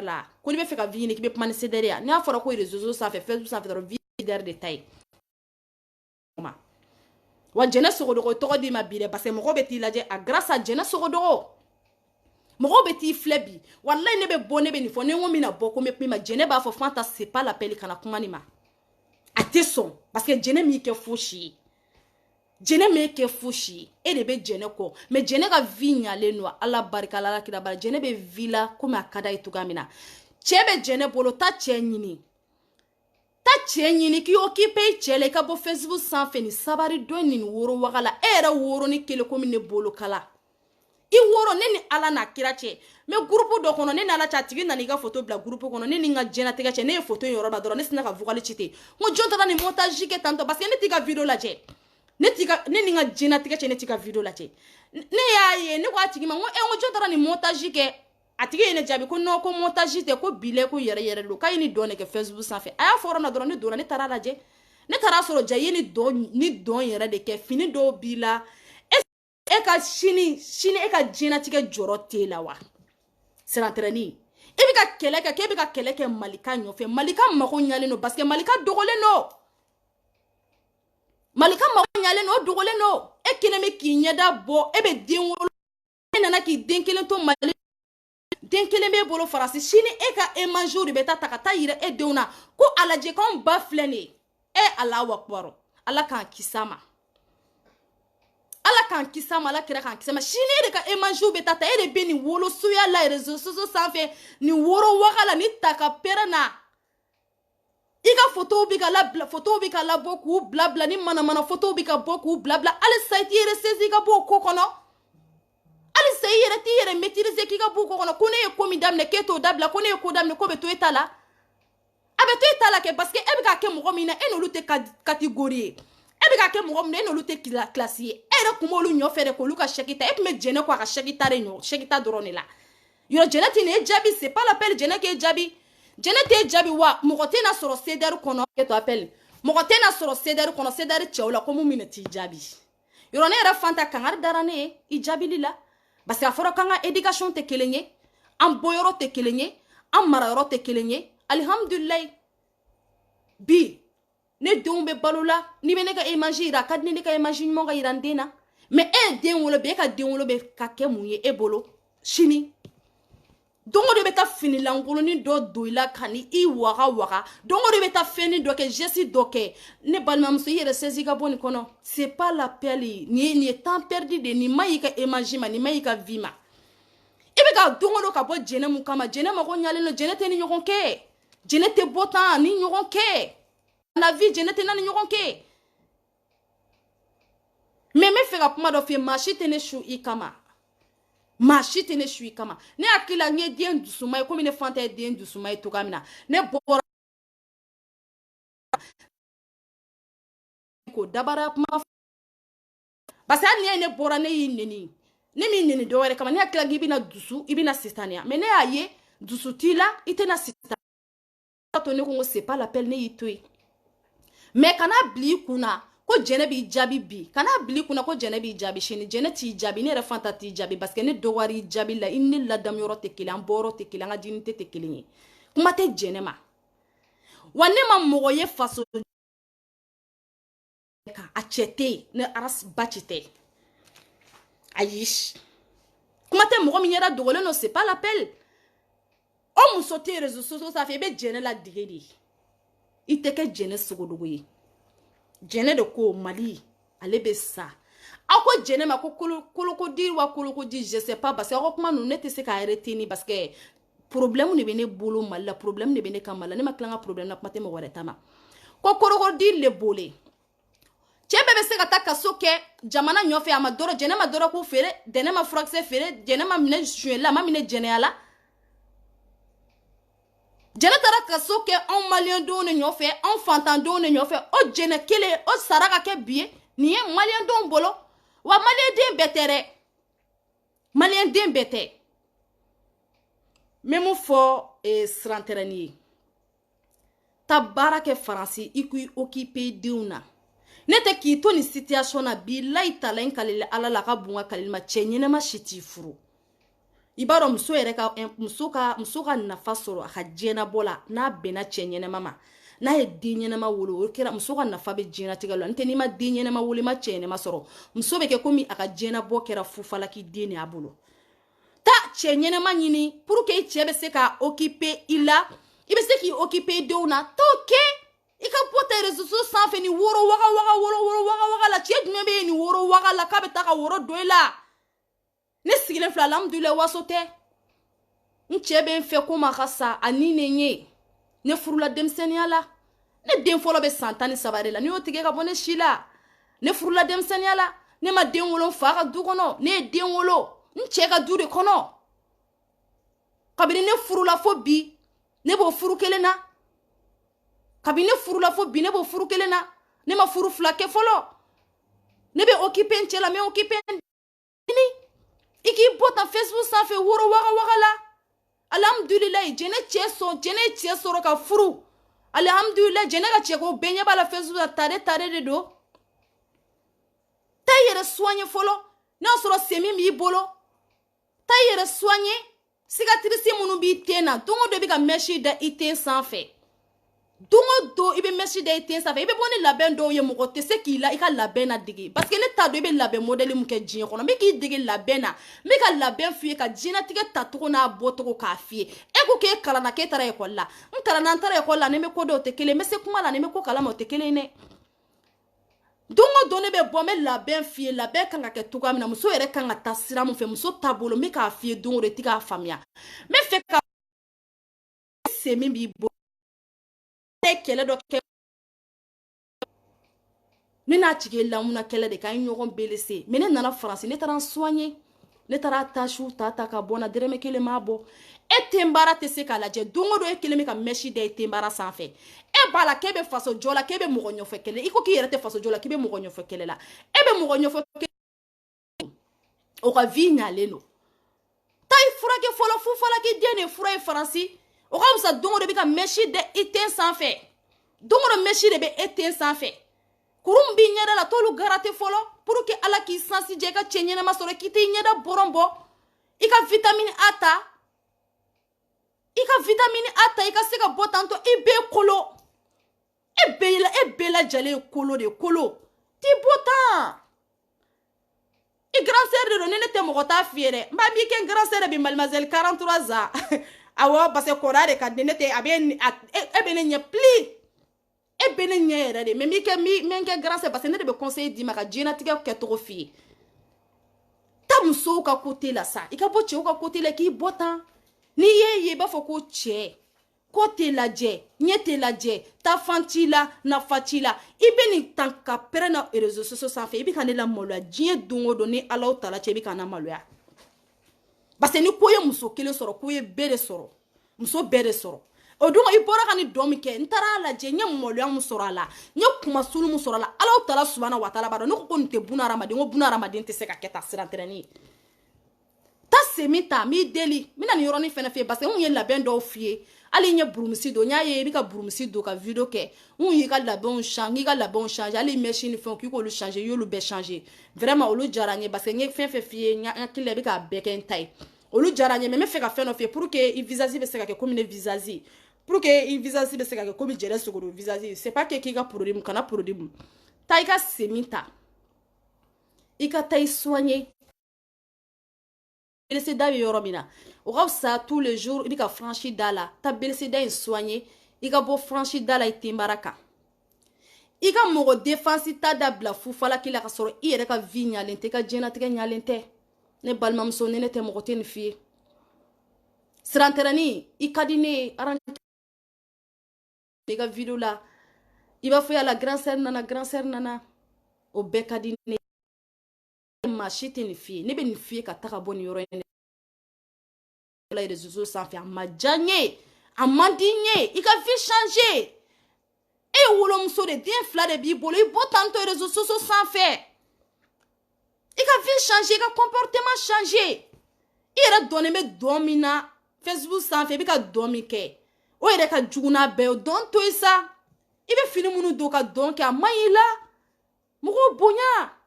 Speaker 1: la ko n'i bɛ fɛ ka vie ɲini k'i bɛ kuma ni CDR ye n'a fɔra ko réseaux sanfɛ Facebook sanfɛ dɔrɔn vie CDR de ta ye wa jɛnɛ sogodogo tɔgɔ d'i ma bi dɛ parce que mɔgɔw bɛ t'i lajɛ a grâce à jɛnɛ sogodogo mɔgɔw bɛ t'i filɛ bi walayi ne bɛ bɔ ne bɛ nin fɔ ni n ko min na bɔ ko n bɛ kuma ma jɛnɛ b'a fɔ Fanta c'est pas l'appel kana kuma nin ma a tɛ sɔn parce que jɛnɛ m'i kɛ fosi ye jɛnɛ m'e kɛ fosi ye e de bɛ jɛnɛ kɔ mais jɛnɛ ka vie ɲalen don ala barika la ala kira bara jɛnɛ bɛ vie la komi a ka d'a ye cogoya min na cɛ bɛ jɛnɛ bolo ta cɛ ɲini k'i occupé i cɛ la i ka bɔ Facebook sanfɛ nin sabari dɔ nin woro waga la e yɛrɛ woro ni kelen komi ne bolo kala i woro ne ni ala n'a kira cɛ mais groupe dɔ kɔnɔ ne ni ala cɛ a tigi nana i ka photo bila groupe kɔnɔ ne ni n ka diɲɛlatigɛ cɛ ne ye photo in yɔrɔ la dɔrɔn ne sina ka vocal ci ten n ko jɔn taara nin montage kɛ tantɔ parce que ne t'i ka video lajɛ ne ni n ka diɲɛlatigɛ cɛ ne t'i ka video lajɛ ne y'a ye ne ko a tigi ma n ko n ko jɔn taara nin montage kɛ a tigi ye ne jaabi ko non ko montage tɛ ko bile ko yɛrɛ yɛrɛ don k'a ye nin dɔn de kɛ Facebook sanfɛ a y'a fɔ yɔrɔ na dɔrɔn ne donna ne taara lajɛ ne taara sɔrɔ ja ye ni dɔn yɛrɛ de kɛ fini dɔw b'i la e ka sini e ka diɲɛlatigɛ jɔrɔ t'e la wa sirantɛrɛni e bɛ ka kɛlɛ kɛ k'e bɛ ka kɛlɛ kɛ Malika ɲɔfɛ Malika mago ɲalen don parce que Malika dogolen don Malika mago ɲalen don o dogolen don e kelen bɛ k'i ɲɛda bɔ e bɛ den wolo e nana k'i den kelen to Mali den kelen b'e bolo farasi sini e ka emanjour de bɛ taa ta ka taa yira e denw na ko alaje k'anw ba filɛ nin ye Allahu akbar ala k'an kisa ma ala k'an kisa ma ala kira k'an kisa ma sini e de ka emanjour bɛ taa ta e de bɛ nin wolo suya la réseaux sociaux sanfɛ nin woro waga la ni ta ka pɛrɛn na i ka photo bi ka labɔ k'u bila ni manamana photo bi ka bɔ k'u bila halisa i t'i yɛrɛ saisi i ka bɔ o ko kɔnɔ halisa i yɛrɛ t'i yɛrɛ maîtriser k'i ka bɔ o ko kɔnɔ ko ne ye ko min daminɛ k'e t'o dabila ko ne ye ko daminɛ ko bɛ to e ta la a bɛ to e ta la kɛ parce que e bɛ ka kɛ mɔgɔ min na e n'olu tɛ catégorie ye e bɛ ka kɛ mɔgɔ min na e n'olu tɛ classe ye e yɛrɛ kun b'olu ɲɔfɛ de k'olu ka chèque ta e tun bɛ jɛnɛ kɔ a ka chèque ta de ɲɔ chèque ta dɔrɔn de la yɔrɔ jɛnɛ tɛ nin e jaabi c'est pas l'appel jɛnɛ k'e jaabi jɛnɛ t'e jaabi wa mɔgɔ tɛ na sɔrɔ CDR kɔnɔ e to appel mɔgɔ tɛ na sɔrɔ CDR kɔnɔ CDR cɛw la ko mun minɛ t'i jaabi yɔrɔ ne yɛrɛ fanta kangari dara ne ye i jaabili la parce que a fɔra k'an ka éducation tɛ kelen ye an bɔyɔrɔ tɛ kelen ye an marayɔrɔ tɛ kelen ye alihamudulilayi bi ne denw bɛ balo la ni bɛ ne ka image yira a ka di ne ka image ɲuman ka yira n den na mais e ye den wolo bi e ka den wolo bɛ ka kɛ mun ye e bolo sini dongo de bɛ taa finilankolonin dɔ don i la ka ni i waga dongo de bɛ taa fɛnni dɔ kɛ geste dɔ kɛ ne balimamuso i yɛrɛ saisi ka bɔ nin kɔnɔ c'est pas l'appel nin ye temps perdu de nin ma y'i ka image ma nin ma y'i ka vie ma i bɛ ka dongo dɔ ka bɔ jɛnɛ mun kama jɛnɛ mago ɲalen don jɛnɛ tɛ ni ɲɔgɔn kɛ jɛnɛ tɛ bɔ tan ni ɲɔgɔn kɛ na vie jɛnɛ tɛ na ni ɲɔgɔn kɛ mais n bɛ fɛ ka kuma dɔ f'i ye maa si tɛ ne su i kama maa si tɛ ne su i kama ne hakili la n ye den dusuma ye komi ne fanta ye den dusuma ye cogoya min na ne bɔra ko dabara kuma parce que hali ni ne bɔra ne y'i neni ne m'i neni dɔ wɛrɛ kama ne hakili la k'i bɛna dusu i bɛna sitaniya mais ne y'a ye dusu t'i la i tɛna sitaniya to ne ko c'est pas l'appel ne y'i to yen mais kana bila i kunna ko jɛnɛ b'i jaabi bi kana bila i kunna ko jɛnɛ b'i jaabi sini jɛnɛ t'i jaabi ne yɛrɛ fanta t'i jaabi parce que ne dɔgɔyara i jaabi la i ni ne ladamuyɔrɔ tɛ kelen an bɔyɔrɔ tɛ kelen an ka diinɛ tɛ kelen ye kuma tɛ jɛnɛ ma wa ne ma mɔgɔ ye faso a cɛ tɛ yen ne aras ba ci tɛ ayi kuma tɛ mɔgɔ min yɛrɛ dogolen don c'est pas l'appel o muso tɛ réseaux sociaux sanfɛ i bɛ jɛnɛ ladege de i tɛ kɛ jɛnɛ sogodogo ye jɛnɛ de ko Mali ale bɛ sa aw ko jɛnɛ ma ko kolokodi wa kolokodi je sais pas parce que aw ko kuma ninnu ne tɛ se k'a retenir parce que problème de bɛ ne bolo Mali la problème de bɛ ne kan Mali la ne ma tila n ka problème na kuma tɛ mɔgɔ wɛrɛ ta ma ko kolokodi le bole cɛ bɛɛ bɛ se ka taa kaso kɛ jamana ɲɔfɛ a ma dɔrɔ jɛnɛ ma dɔrɔ ko feere jɛnɛ ma furakisɛ feere jɛnɛ ma minɛ suyɛli la a ma minɛ jɛnɛya la jɛnɛ taara kaso kɛ anw maliyɛn denw de ɲɔfɛ anw fantan denw de ɲɔfɛ o jɛnɛ kelen o sara ka kɛ bi ye nin ye maliyɛn denw bolo wa maliyɛn den bɛɛ tɛ dɛ maliyɛn den bɛɛ tɛ n bɛ mun fɔ sirantɛrɛni ye taa baara kɛ faransi i k'i occuper denw na ne tɛ k'i to nin situation na bilayi tala in kalile ala la ka bunga kalile ma cɛ ɲɛnɛma si t'i furu i b'a dɔn muso yɛrɛ ka muso ka nafa sɔrɔ a ka diɲɛnabɔ la n'a bɛnna cɛ ɲɛnɛma ma n'a ye den ɲɛnɛma wolo o kɛra muso ka nafa bɛ diɲɛnatigɛ la n'o tɛ n'i ma den ɲɛnɛma wolo i ma cɛ ɲɛnɛma sɔrɔ muso bɛ kɛ komi a ka diɲɛnabɔ kɛra fufalaki den de y'a bolo taa cɛ ɲɛnɛma ɲini pour que i cɛ bɛ se ka occuper i la i bɛ se k'i occuper i denw na t'o kɛ i ka bɔ ta réseaux sociaux sanfɛ nin woro waga la cɛ jumɛn bɛ yen nin woro waga la k'a bɛ taa ka woro don i la ne sigilen filɛ alhamdulilayi waso tɛ n cɛ bɛ n fɛ ko ma ka sa ani ne ye ne furula denmisɛnniya la ne den fɔlɔ bɛ san 13 de la n'i y'o tigɛ ka bɔ ne si la ne furula denmisɛnniya la ne ma den wolo n fa ka du kɔnɔ ne ye den wolo n cɛ ka du de kɔnɔ kabini ne furula fo bi ne b'o furu kelen na kabini ne furula fo bi ne b'o furu kelen na ne ma furu fila kɛ fɔlɔ ne bɛ occuper n cɛ la n bɛ occuper ni i k'i bɔ tan Facebook sanfɛ woro waga la alhamdulilayi jɛnɛ cɛ sɔrɔ ka furu alhamdulilayi jɛnɛ ka cɛko bɛɛ ɲɛ b'a la Facebook la tare de don taa i yɛrɛ soigner fɔlɔ n'a sɔrɔ sen min b'i bolo taa i yɛrɛ soigner cicatrice minnu b'i ten na don o don i bɛ ka mèche da i ten sanfɛ dongo do ibe merci de iten sa fe ibe boni labɛn do ye mɔgɔ tɛ se k'i la i ka labɛn na digi parce que ne t'a dɔn i bɛ labɛn modèle mun kɛ diɲɛ kɔnɔ n bɛ k'i dege labɛn na n bɛ ka labɛn f'i ye ka diɲɛlatigɛ tacogo n'a bɔcogo k'a f'i ye e ko k'e kalanna k'e taara ekɔli la n kalanna n taara ekɔli la ni n bɛ ko dɔw tɛ kelen n bɛ se kuma la ni n bɛ ko kalama o tɛ kelen dɛ dongo do ne bɛ bɔ n bɛ labɛn f'i ye labɛn kan ka kɛ cogoya min na muso yɛrɛ kan ka taa sira min fɛ muso taabolo n bɛ k'a f'i ye dongo do i tɛ k'a faamuya n bɛ fɛ ka se min b'i bolo kɛlɛ dɔ kɛ ne n'a tigi lamuna kɛlɛ de k'an ɲɔgɔn belese mais ne nana faransi ne taara n soigner ne taara tâche ta ka bɔ na dɛrɛmɛ kelen m'a bɔ e tenbara tɛ se k'a lajɛ dongo do e kelen bɛ ka mèche da e tenbara sanfɛ e b'a la k'e bɛ faso jɔ la k'e bɛ mɔgɔ ɲɔfɛ kɛlɛ i ko k'i yɛrɛ tɛ faso jɔ la k'i bɛ mɔgɔ ɲɔfɛ kɛlɛ la e bɛ mɔgɔ ɲɔfɛ kɛlɛ o ka vie ɲalen don taa i furakɛ fɔlɔ fu fɔlɔ k'i den de fura ye faransi o ka fisa dongo do bɛ ka mèche da i ten sanfɛ dongo do mèche de bɛ e ten sanfɛ kurum b'i ɲɛda la t'olu garate fɔlɔ pour que ala k'i sansi jɛ i ka cɛ ɲɛnama sɔrɔ k'i t'i ɲɛda bɔrɔn bɔ i ka vitamine A ta i ka vitamine A ta i ka se ka bɔ tantɔ i bɛɛ kolo e bɛɛ lajɛlen ye kolo de kolo t'i bɔ tan i grand sœur de don ni ne tɛ mɔgɔ t'a f'i ye dɛ n b'a b'i kɛ grand sœur bi mademoiselle 43 ans awɔ parce que kɔrɔ de ka di ne tɛ a bɛ e bɛ ne ɲɛ pli e bɛ ne ɲɛ yɛrɛ de mais n kɛ grand sœur parce que ne de bɛ conseil d'i ma ka diɲɛlatigɛ kɛcogo f'i ye ta musow ka côté la sa i ka bɔ cɛw ka côté la k'i bɔ tan n'i ye ye i b'a fɔ ko cɛ ko tɛ lajɛ ɲɛ tɛ lajɛ tafan t'i la nafa t'i la i bɛ nin tan ka pɛrɛn na réseaux sociaux sanfɛ i bɛ ka ne la maloya diɲɛ don o don ni Ala tala cɛ i bɛ ka na maloya parce que ni ko ye muso kelen sɔrɔ ko ye bɛɛ de sɔrɔ muso bɛɛ de sɔrɔ o don i bɔra ka ni dɔn min kɛ n taara a lajɛ n ye maloya mun sɔrɔ a la n ye kuma sulu mun sɔrɔ a la Ala tala subahana wa taala b'a dɔn ne ko nin tɛ buna hadamaden ko buna hadamaden tɛ se ka kɛ tan sirantɛrɛnni ye ta se min ta n b'i deli n bɛna nin yɔrɔnin fɛnɛ f'i ye parce que n kun ye labɛn dɔw f'i ye hali n ye burumusi don n y'a ye i bɛ ka burumusi don ka video kɛ n kun y'i ka labɛnw changer hali mèche ni fɛnw k'i k'olu changer i y'olu bɛɛ changer vraiment olu diyara n ye parce que n ye fɛn fɛn f'i ye n hakili la i bɛ k'a bɛɛ kɛ n ta ye olu diyara n ye mais n bɛ fɛ ka fɛn dɔ f'i ye pour que i visage bɛ se ka kɛ comme ne visage pour que i visage bɛ se ka kɛ comme jɛnɛ sogoro visage c'est pas que k'i ka produit mun kana produit mun taa i ka semin ta i ka taa i soigner belese da bɛ yɔrɔ min na o ka fisa tous les jours i bɛ ka franchi da la ta belese da in soigner i ka bɔ franchi da la i tenbara kan i ka mɔgɔ défense ta da bila fufalaki la ka sɔrɔ i yɛrɛ ka vie ɲalen tɛ i ka diɲɛlatigɛ ɲalen tɛ ne balimamuso ni ne tɛ mɔgɔ tɛ nin f'i ye sirantɛrɛnni i ka di ne ye i ka video la i b'a fɔ yala grand sœur nana o bɛɛ ka di ne maa si tɛ nin f'i ye ne bɛ nin f'i ye ka taga bɔ nin yɔrɔ in la réseaux sanfɛ a ma diya n ye a man di n ye i ka vie changer e ye wolomuso de den fila de b'i bolo i bɔ tantɔ réseaux sociaux sanfɛ i ka vie changer i ka comportement changer i yɛrɛ dɔnnen bɛ dɔn min na Facebook sanfɛ i bɛ ka dɔn min kɛ o yɛrɛ ka jugu n'a bɛɛ ye dɔn to yen sa i bɛ fini minnu don ka dɔn kɛ a man ɲi i la mɔgɔw bonya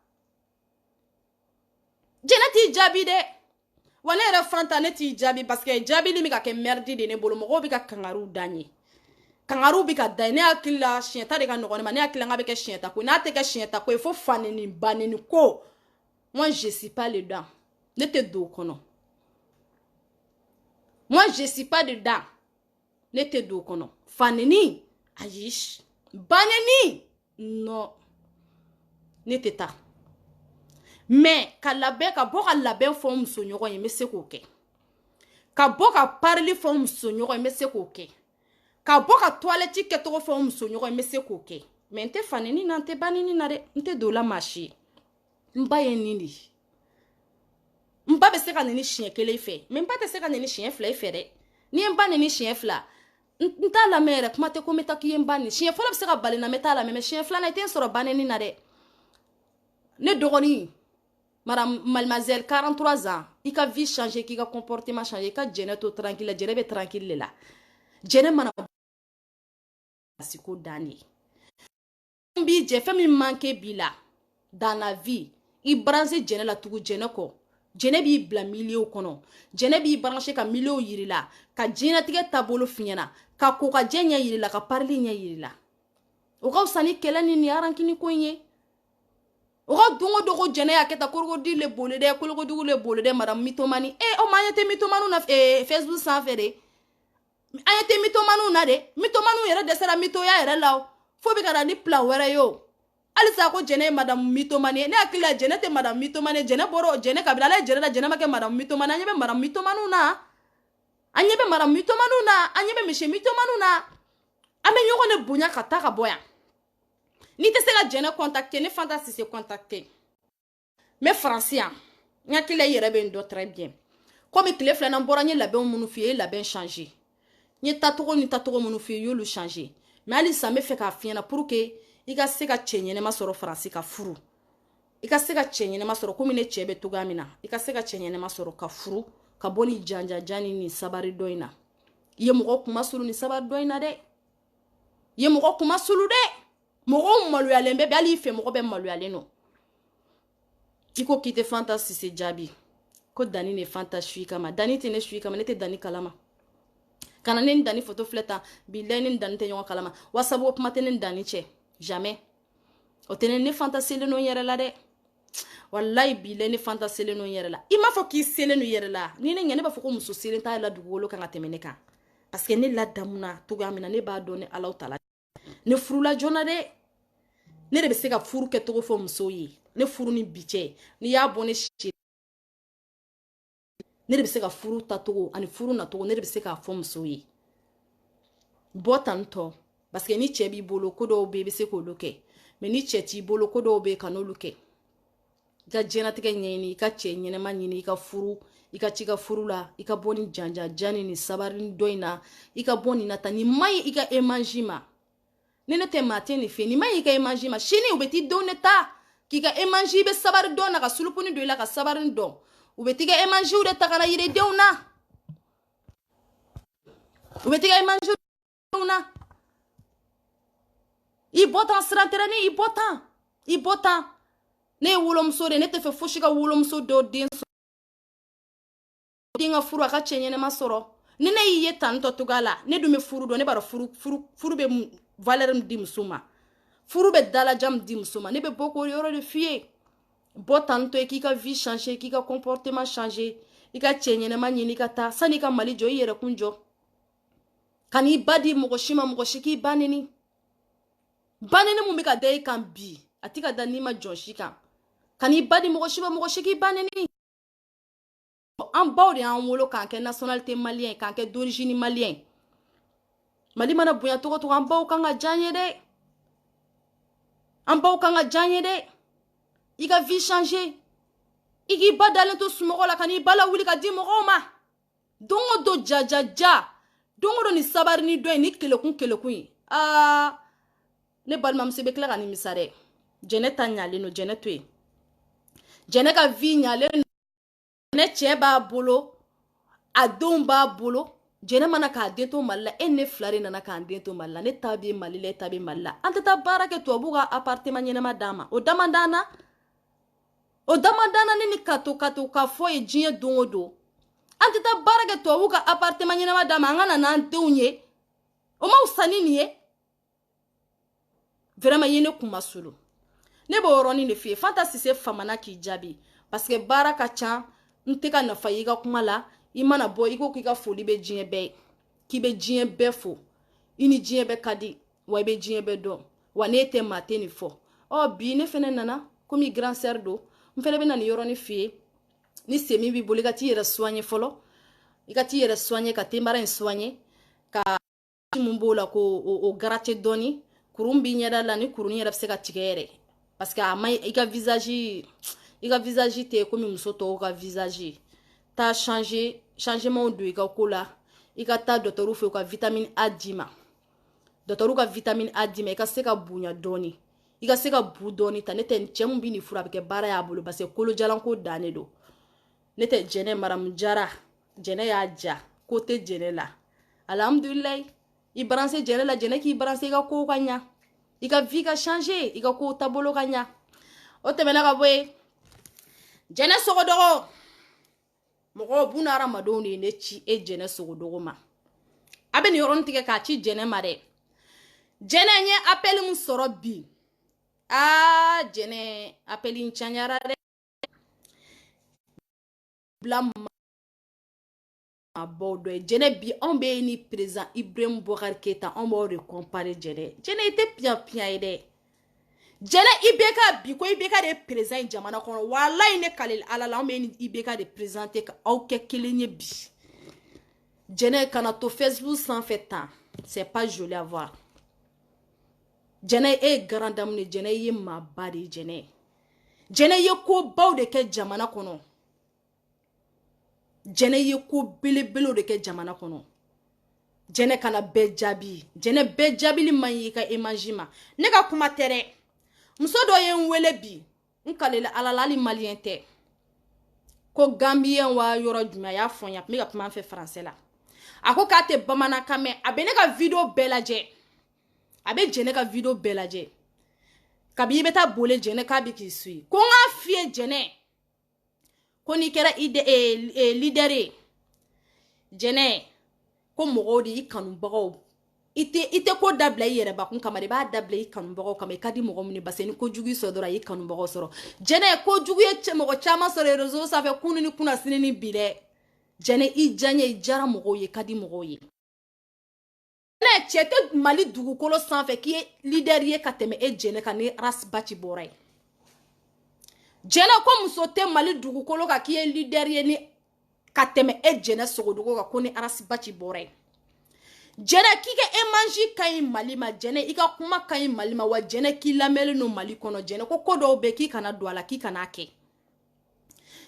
Speaker 1: jɛnɛ t'i jaabi dɛ wa ne yɛrɛ fanta ne t'i jaabi parce que jaabili min ka kɛ merde de ne bolo mɔgɔw bɛ ka kangaruw da n ye kangaruw bɛ ka da n ye ne hakili la siɲɛta de ka nɔgɔn ne ma ne hakili la n k'a bɛ kɛ siɲɛta ko ye n'a tɛ kɛ siɲɛta ko ye fo faneni baneni ko moi je suis pas dedans ne tɛ don o kɔnɔ moi je suis pas dedans ne tɛ don o kɔnɔ faneni ayi baneni non ne tɛ taa mais ka labɛn ka bɔ ka labɛn fɔ n musoɲɔgɔn ye n bɛ se k'o kɛ ka bɔ ka parili fɔ n musoɲɔgɔn ye n bɛ se k'o kɛ ka bɔ ka toilette kɛcogo fɔ n musoɲɔgɔn ye n bɛ se k'o kɛ mais n tɛ faneni na n tɛ baneni na dɛ n tɛ don o la maa si ye n ba ye nin de ye n ba bɛ se ka nin siɲɛ kelen fɛ mais n ba tɛ se ka nin siɲɛ fila fɛ dɛ ni ye n ba nin siɲɛ fila n t'a lamɛn yɛrɛ kuma tɛ ko n bɛ taa k'i ye n ba nin siɲɛ fɔlɔ bɛ se ka bali na n bɛ t'a lamɛn mais siɲɛ filanan i tɛ n sɔrɔ baneni na dɛ ne dɔgɔnin mademoiselle 43 ans i ka vie changer k'i ka comportement changer i ka jɛnɛ to tranquille la jɛnɛ bɛ tranquille de la jɛnɛ mana siko dan de ye b'i jɛ fɛn min manqué b'i la dans la vie i branché jɛnɛ la tugu jɛnɛ kɔ jɛnɛ b'i bila milieu kɔnɔ jɛnɛ b'i branché ka milieu yirila ka jɛnatigɛ taabolo fiɲɛna ka kokajɛ ɲɛ yirila ka parili ɲɛ yirila o ka fisa ni kɛlɛ ni harankini ko in ye o ka dongo dogo jɛnɛ y'a kɛ ta korokodi le boli dɛ kolokodugu le boli dɛ madame mitomani o ma an ɲɛ tɛ mitomaniw na Facebook sanfɛ de an ɲɛ tɛ mitomaniw na de mitomaniw yɛrɛ dɛsɛra mitoya yɛrɛ la o fo bɛ ka na ni plan wɛrɛ ye o halisa ko jɛnɛ ye madame mitomani ye ne hakili la jɛnɛ tɛ madame mitomani ye jɛnɛ bɔra jɛnɛ kabila ale ye jɛnɛ la jɛnɛ ma kɛ madame mitomani an ɲɛ bɛ madame mitomaniw na an ɲɛ bɛ madame mitomaniw na an ɲɛ bɛ monsieur mitomaniw na an bɛ ɲɔgɔn de bonya ka taa ka bɔ yan ni tɛ se ka jɛnɛ contacter ne Fanta Sise contacter mais France yan n hakili la i yɛrɛ bɛ n dɔn très bien komi tile filana n bɔra n ye labɛnw minnu f'i ye i ye labɛn changer n ye tacogo ni tacogo minnu f'i ye i y'olu changer mais halisa n bɛ fɛ k'a f'i ɲɛna pour que i ka se ka cɛ ɲɛnɛma sɔrɔ France ka furu i ka se ka cɛ ɲɛnɛma sɔrɔ komi ne cɛ bɛ togoya min na i ka se ka cɛ ɲɛnɛma sɔrɔ ka furu ka bɔ ni janjajan ni sabari dɔ in na i ye mɔgɔ kuma sulu ni sabari dɔ in na dɛ i ye mɔgɔ kuma sulu dɛ mɔgɔw maloyalen bɛ hali i fɛ mɔgɔ bɛ maloyalen no i ko k'i tɛ Fanta Sise jaabi ko Dani ne Fanta suyi kama Dani tɛ ne suyi kama ne tɛ Dani kalama kana ne ni Dani photo filɛ tan bilayi ne ni Dani tɛ ɲɔgɔn kalama wasabu kuma tɛ ne ni Dani cɛ jamais o tɛ ne Fanta selen no n yɛrɛ la dɛ wallahi bilayi ne Fanta selen no n yɛrɛ la i m'a fɔ k'i selen no i yɛrɛ la ni ne ɲɛ ne b'a fɔ ko muso selen t'a la dugukolo kan ka tɛmɛ ne kan parce que ne ladamuna togoya min na ne b'a dɔn ni Alahu Taala ne furula joona dɛ ne de bɛ se ka furu kɛcogo fɔ musow ye ne furu ni bi cɛ n'i y'a bɔ ne si ne de bɛ se ka furu tacogo ani furu nacogo ne de bɛ se k'a fɔ musow ye bɔ tan tɔ parce que ni cɛ b'i bolo ko dɔw bɛ i bɛ se k'olu kɛ mais ni cɛ t'i bolo ko dɔw bɛ yen ka n'olu kɛ i ka diɲɛlatigɛ ɲɛɲini i ka cɛ ɲɛnɛma ɲini i ka furu i ka ci ka furu la i ka bɔ ni janjajan ni sabari dɔ in na i ka bɔ nin na tan nin ma ɲi i ka émangi ma ni ne tɛ maa tɛ nin fɛ nin ma ɲi i ka émangi ma sini u bɛ t'i denw de ta k'i ka émangi i bɛ sabari dɔn na ka sulupuni don i la ka sabari dɔn u bɛ t'i ka émangiw de ta ka na yiridenw na u bɛ t'i ka émangiw denw na i bɔ tan siran tɛrɛni i bɔ tan ne ye wolomuso de ne tɛ fɛ fosi ka wolomuso dɔ den sɔrɔ den ka furu a ka cɛ ɲɛnɛma sɔrɔ ni ne y'i ye tan tɔ togoya la ne dun bɛ furu dɔn ne b'a dɔn furu bɛ valeur min di muso ma furu bɛ dalaja min di muso ma ne bɛ bɔ k'o yɔrɔ de f'i ye bɔ tan tɔ k'i ka vie changer k'i ka comportement changer i ka cɛ ɲɛnɛma ɲini i ka taa sani i ka Mali jɔ i yɛrɛ kun jɔ ka n'i ba di mɔgɔ si ma mɔgɔ si k'i ba neni mun bɛ ka da i kan bi a tɛ ka da n'i ma jɔn si kan ka n'i ba di mɔgɔ si ma mɔgɔ si k'i ba neni an baw de y'an wolo k'an kɛ nationalité malien k'an kɛ d'origine malien Mali mana bonya togo togo an baw kan ka diya an ye dɛ an baw kan ka diya an ye dɛ i ka vie changer i k'i ba dalen to sunɔgɔ la ka n'i ba lawuli ka di mɔgɔw ma don o don jajaja don o don ni sabari ni dɔ ye ni kelekun ye ne balimamuso bɛ tila ka nimisa dɛ jɛnɛ ta ɲalen no jɛnɛ to yen jɛnɛ ka vie ɲalen no jɛnɛ cɛ b'a bolo a denw b'a bolo jɛnɛ mana k'a den to Mali la e ne fila de nana k'an den to Mali la ne ta bɛ Mali la e ta bɛ Mali la an tɛ taa baara kɛ tubabuw ka appartement ɲɛnama d'an ma o dama d'an na ne ni kato ka fɔ ye diɲɛ don o don an tɛ taa baara kɛ tubabuw ka appartement ɲɛnama d'an ma an ka na n'an denw ye o ma fisa ni nin ye vraiment ye ne kuma sulu ne b'o yɔrɔnin de f'i ye Fanta Sise famana k'i jaabi parce que baara ka ca n tɛ ka nafa i ka kuma la i mana bɔ i ko k'i ka foli bɛ diɲɛ bɛɛ ye k'i bɛ diɲɛ bɛɛ fo i ni diɲɛ bɛɛ ka di wa i bɛ diɲɛ bɛɛ dɔn wa n'e tɛ maa tɛ nin fɔ bi ne fɛnɛ nana komi grand sœur don n fɛnɛ bɛ na nin yɔrɔnin f'i ye ni sen min b'i bolo i ka t'i yɛrɛ soigner fɔlɔ i ka t'i yɛrɛ soigner ka tenbara in soigner ka mun b'o la k'o gratter dɔɔni kuru b'i ɲɛda la ni kurunin yɛrɛ bɛ se ka tigɛ yɛrɛ parce que a ma i ka visage tɛ komi muso tɔw ka visage taa changement don i ka ko la i ka taa docteur fɛ u ka vitamine A d'i ma docteur ka vitamine A d'i ma i ka se ka bonya dɔɔni i ka se ka bu dɔɔni ta ne tɛ cɛ mun bɛ nin fura a bɛ kɛ baara y'a bolo parce que kolojalan ko dannen don ne tɛ jɛnɛ maramu jara jɛnɛ y'a ja ko tɛ jɛnɛ la alhamdulilayi i branché jɛnɛ la jɛnɛ k'i branché i ka kow ka ɲa i ka vie ka changer i ka kow taabolo ka ɲa o tɛmɛna ka bɔ yen jɛnɛ sɔgɔdɔgɔ Mogo bunara madoni ne ci e jene sogodogo ma. Abe ni yoron tige ka ci jene ma de. Jene nye appel mu soro bi. Ah, jene appeli nchanyara de. Blam ma bodo e jene bi on be ni président Ibrahim Boubacar Keïta on ba re comparer jene. Jene ite pia ide. Jene ibeka bi ko ibeka de président jamana kono wallahi ne kalil alala on be ni ibeka de présenter ka auke kelenye bi. Jene kana to Facebook sans fait temps. C'est pas joli à voir. Jene e grand dame ne jene ye ma bari jene. Jene ye ko baw de ke jamana kono. Jene ye ko bele de ke jamana kono. Jene kana be jabi. Jene be jabi li man yi ka imagima. Ne ka kuma tere. Muso do ye nwele bi. Nkalele alala li malien te. Ko Gambien wa yoro juma ya fonya. Me ka kuma fe français la. Ako ka te bamana kame. Abe ne ka video belaje. Abe jene ka video belaje. Kabi beta bole jene ka bi ki sui. Ko nga fie jene. Ko ni kera lidere. Jene. Ko mogodi I kanu bagaw. Ite ko dabla yere ba kun kamari ba dabla I kanu bagaw kama kadi mogo muni baseni ko jugu so dora I kanu bagaw soro. Jene ko jugu ye mogo chama soro rezo sa fe kunu ni kuna sinini bile. Jene I janye I jara mogo ye kadi mogo ye. Ne chete mali dugukolo sanfɛ ki ye leader ye ka tɛmɛ e jene ka ni rasbachi bora ye. Jene ko muso tɛ mali dugukolo ka ki ye leader ye ni ka tɛmɛ e jene sogodogo ka ko ni rasbachi bora ye. Jene ki ke emanji ka ɲi mali ma jene I ka kuma ka ɲi mali ma wa jene ki lamɛlen no mali kɔnɔ jene ko dɔw bɛ k'i kana don a la k'i kana kɛ.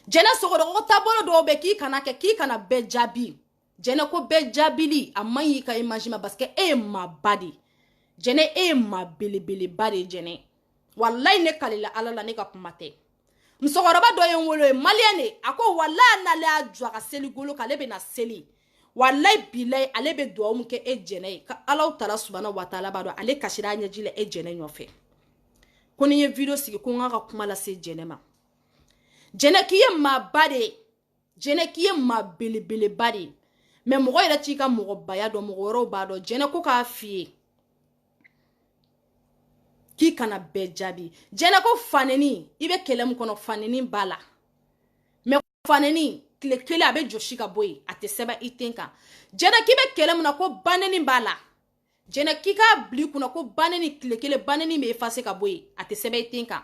Speaker 1: Jene sogodogo taabolo dɔw bɛ k'i kana kɛ k'i kana bɛɛ jaabi. Jene ko be jabili a man yi ka imagine parce que e ma badi jene e ma belebele badi jene wallahi ne kalila alala ne ka kuma tɛ musokɔrɔba dɔ ye n wolo ye malien ne a ko wallahi n'ale a jɔ a ka seli golo k'ale bɛ na seli wallahi bilahi ale bɛ duwawu min kɛ e jene ye ka Alahu Taala subhanahu wa taala b'a dɔn ale kasira a ɲɛji la e jene ɲɔfɛ ko ni ye video sigi ko n ka kuma lase jene ma jene k'i ye maa ba de jene k'i ye maa belebele ba de mais mogo yɛrɛ t'i ka mogo baya dɔn mogo wɛrɛw b'a dɔn jene ko k'a f'i ye k'i kana bɛɛ jaabi jene ko faneni I bɛ kɛlɛ min kɔnɔ faneni b'a la mais faneni tile kelen a bɛ jɔsi ka bɔ yen a tɛ sɛbɛn I den kan jene k'i bɛ kɛlɛ min na ko baneni b'a la jene k'i k'a bila I kunna ko baneni tile kelen baneni bɛ effacer ka bɔ yen a tɛ sɛbɛn I den kan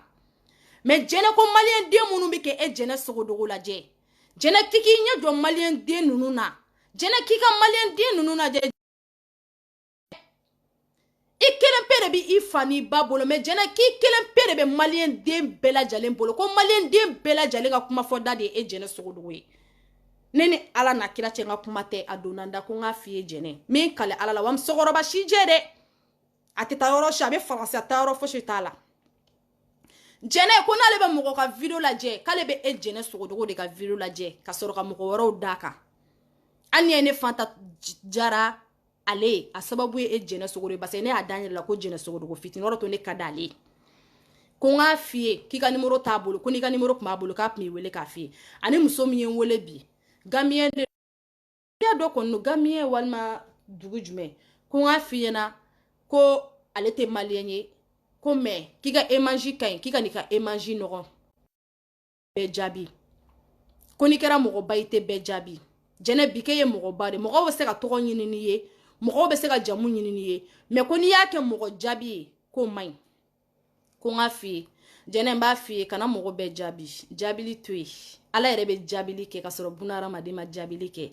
Speaker 1: mais jene ko malien den minnu bɛ kɛ e jene sogodogo lajɛ jene k'i k'i ɲɛ jɔ malien den ninnu na jene k'i ka malien den ninnu lajɛ I kelen pe de bi I fa ni ba bolo mais jene k'i kelen pe de bɛ malien den bɛɛ lajɛlen bolo ko malien den bɛɛ lajɛlen ka kuma fɔ da de ye e jene sogodogo ye ne ni ala na kira cɛ n ka kuma tɛ a donna n da ko n k'a f'i ye jene min kale ala la wa musokɔrɔba si jɛ dɛ a tɛ taa yɔrɔ si a bɛ faransi a taa yɔrɔ fosi t'a la jene ko n'ale bɛ mɔgɔ ka video lajɛ k'ale bɛ e jene sogodogo de ka video lajɛ ka sɔrɔ ka mɔgɔ wɛrɛw d'a kan ani ye ne fanta jara ale a sababu ye e jene sogodogo parce que ne y'a dan yɛrɛ la ko jene sogodogo fitini yɔrɔ to ne ka d'ale ko n k'a f'i ye k'i ka numéro t'a bolo ko n'i ka numéro tun b'a bolo k'a tun b'i wele k'a f'i ye ani muso min ye n wele bi Gambien de dɔ kɔni don Gambien walima dugu jumɛn ko n k'a f'i ɲɛna ko ale tɛ malien ye ko mais k'i ka émanji ka ɲi k'i ka n'i ka émanji nɔgɔ bɛɛ jaabi ko n'i kɛra mɔgɔba I tɛ bɛɛ jaabi jene bi k'e ye mɔgɔba de mɔgɔw bɛ se ka tɔgɔ ɲini n'i ye mɔgɔw bɛ se ka jamu ɲini n'i ye mais ko n'i y'a kɛ mɔgɔ jaabi ye k'o man ɲi ko n k'a f'i ye jene n b'a f'i ye kana mɔgɔ bɛɛ jaabi jaabili to yen ala yɛrɛ bɛ jaabili kɛ ka sɔrɔ bunahadamaden ma jaabili kɛ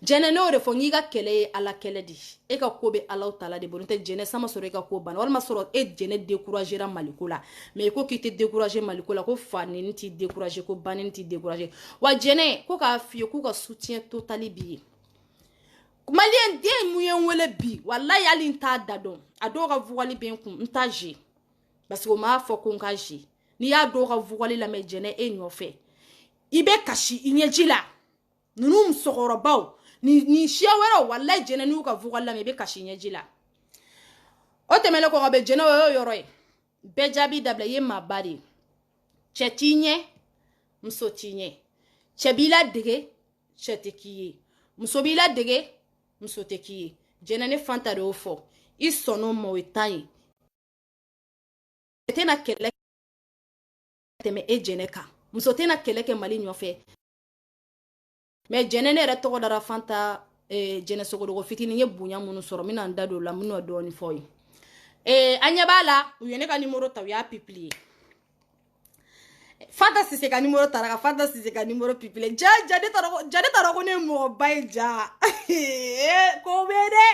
Speaker 1: jene ne y'o de fɔ n k'i ka kɛlɛ ye ala kɛlɛ de e ka ko bɛ Alahu Taala de bolo n'o tɛ jene sama sɔrɔ e ka ko banna walima sɔrɔ e jene découragera maliko la mais i ko k'i tɛ décourager maliko la ko faneni t'i décourager ko baneni t'i décourager wa jene ko k'a f'i ye k'u ka soutien total b'i ye malien den mun ye n wele bi wallahi hali n t'a da dɔn a dɔw ka voix bɛ n kun n t'a je parce que o m'a fɔ ko n ka je n'i y'a dɔw ka voix lamɛn jene e ɲɔfɛ I bɛ kasi I ɲɛji la ninnu musokɔrɔbaw ni siya wɛrɛw wallahi jene n'u ka voix lamɛn I bɛ kasi I ɲɛji la o tɛmɛnen kɔ ka bɛn jene o y'o yɔrɔ ye bɛɛ jaabi dabila I ye maa ba de ye cɛ t'i ɲɛ muso t'i ɲɛ cɛ b'i ladege cɛ tɛ k'i ye muso b'i ladege muso tɛ k'i ye jɛnɛ ne fanta de y'o fɔ i sɔnn'o ma o ye tan ye tɛna kɛlɛ tɛmɛ e jɛnɛ kan muso tɛna kɛlɛ kɛ Mali ɲɔfɛ mais jɛnɛ ne yɛrɛ tɔgɔ dara fanta jɛnɛ sogodogo fitinin ye bonya minnu sɔrɔ mina n da don la minnu dɔɔni fɔ ye an ɲɛ b'a la u ye ne ka numéro ta u y'a publier Fanta Sise ka numéro tara ka Fanta Sise ka numéro publier ja ne tara ko ne mɔgɔ ba ye ja ko bɛ dɛ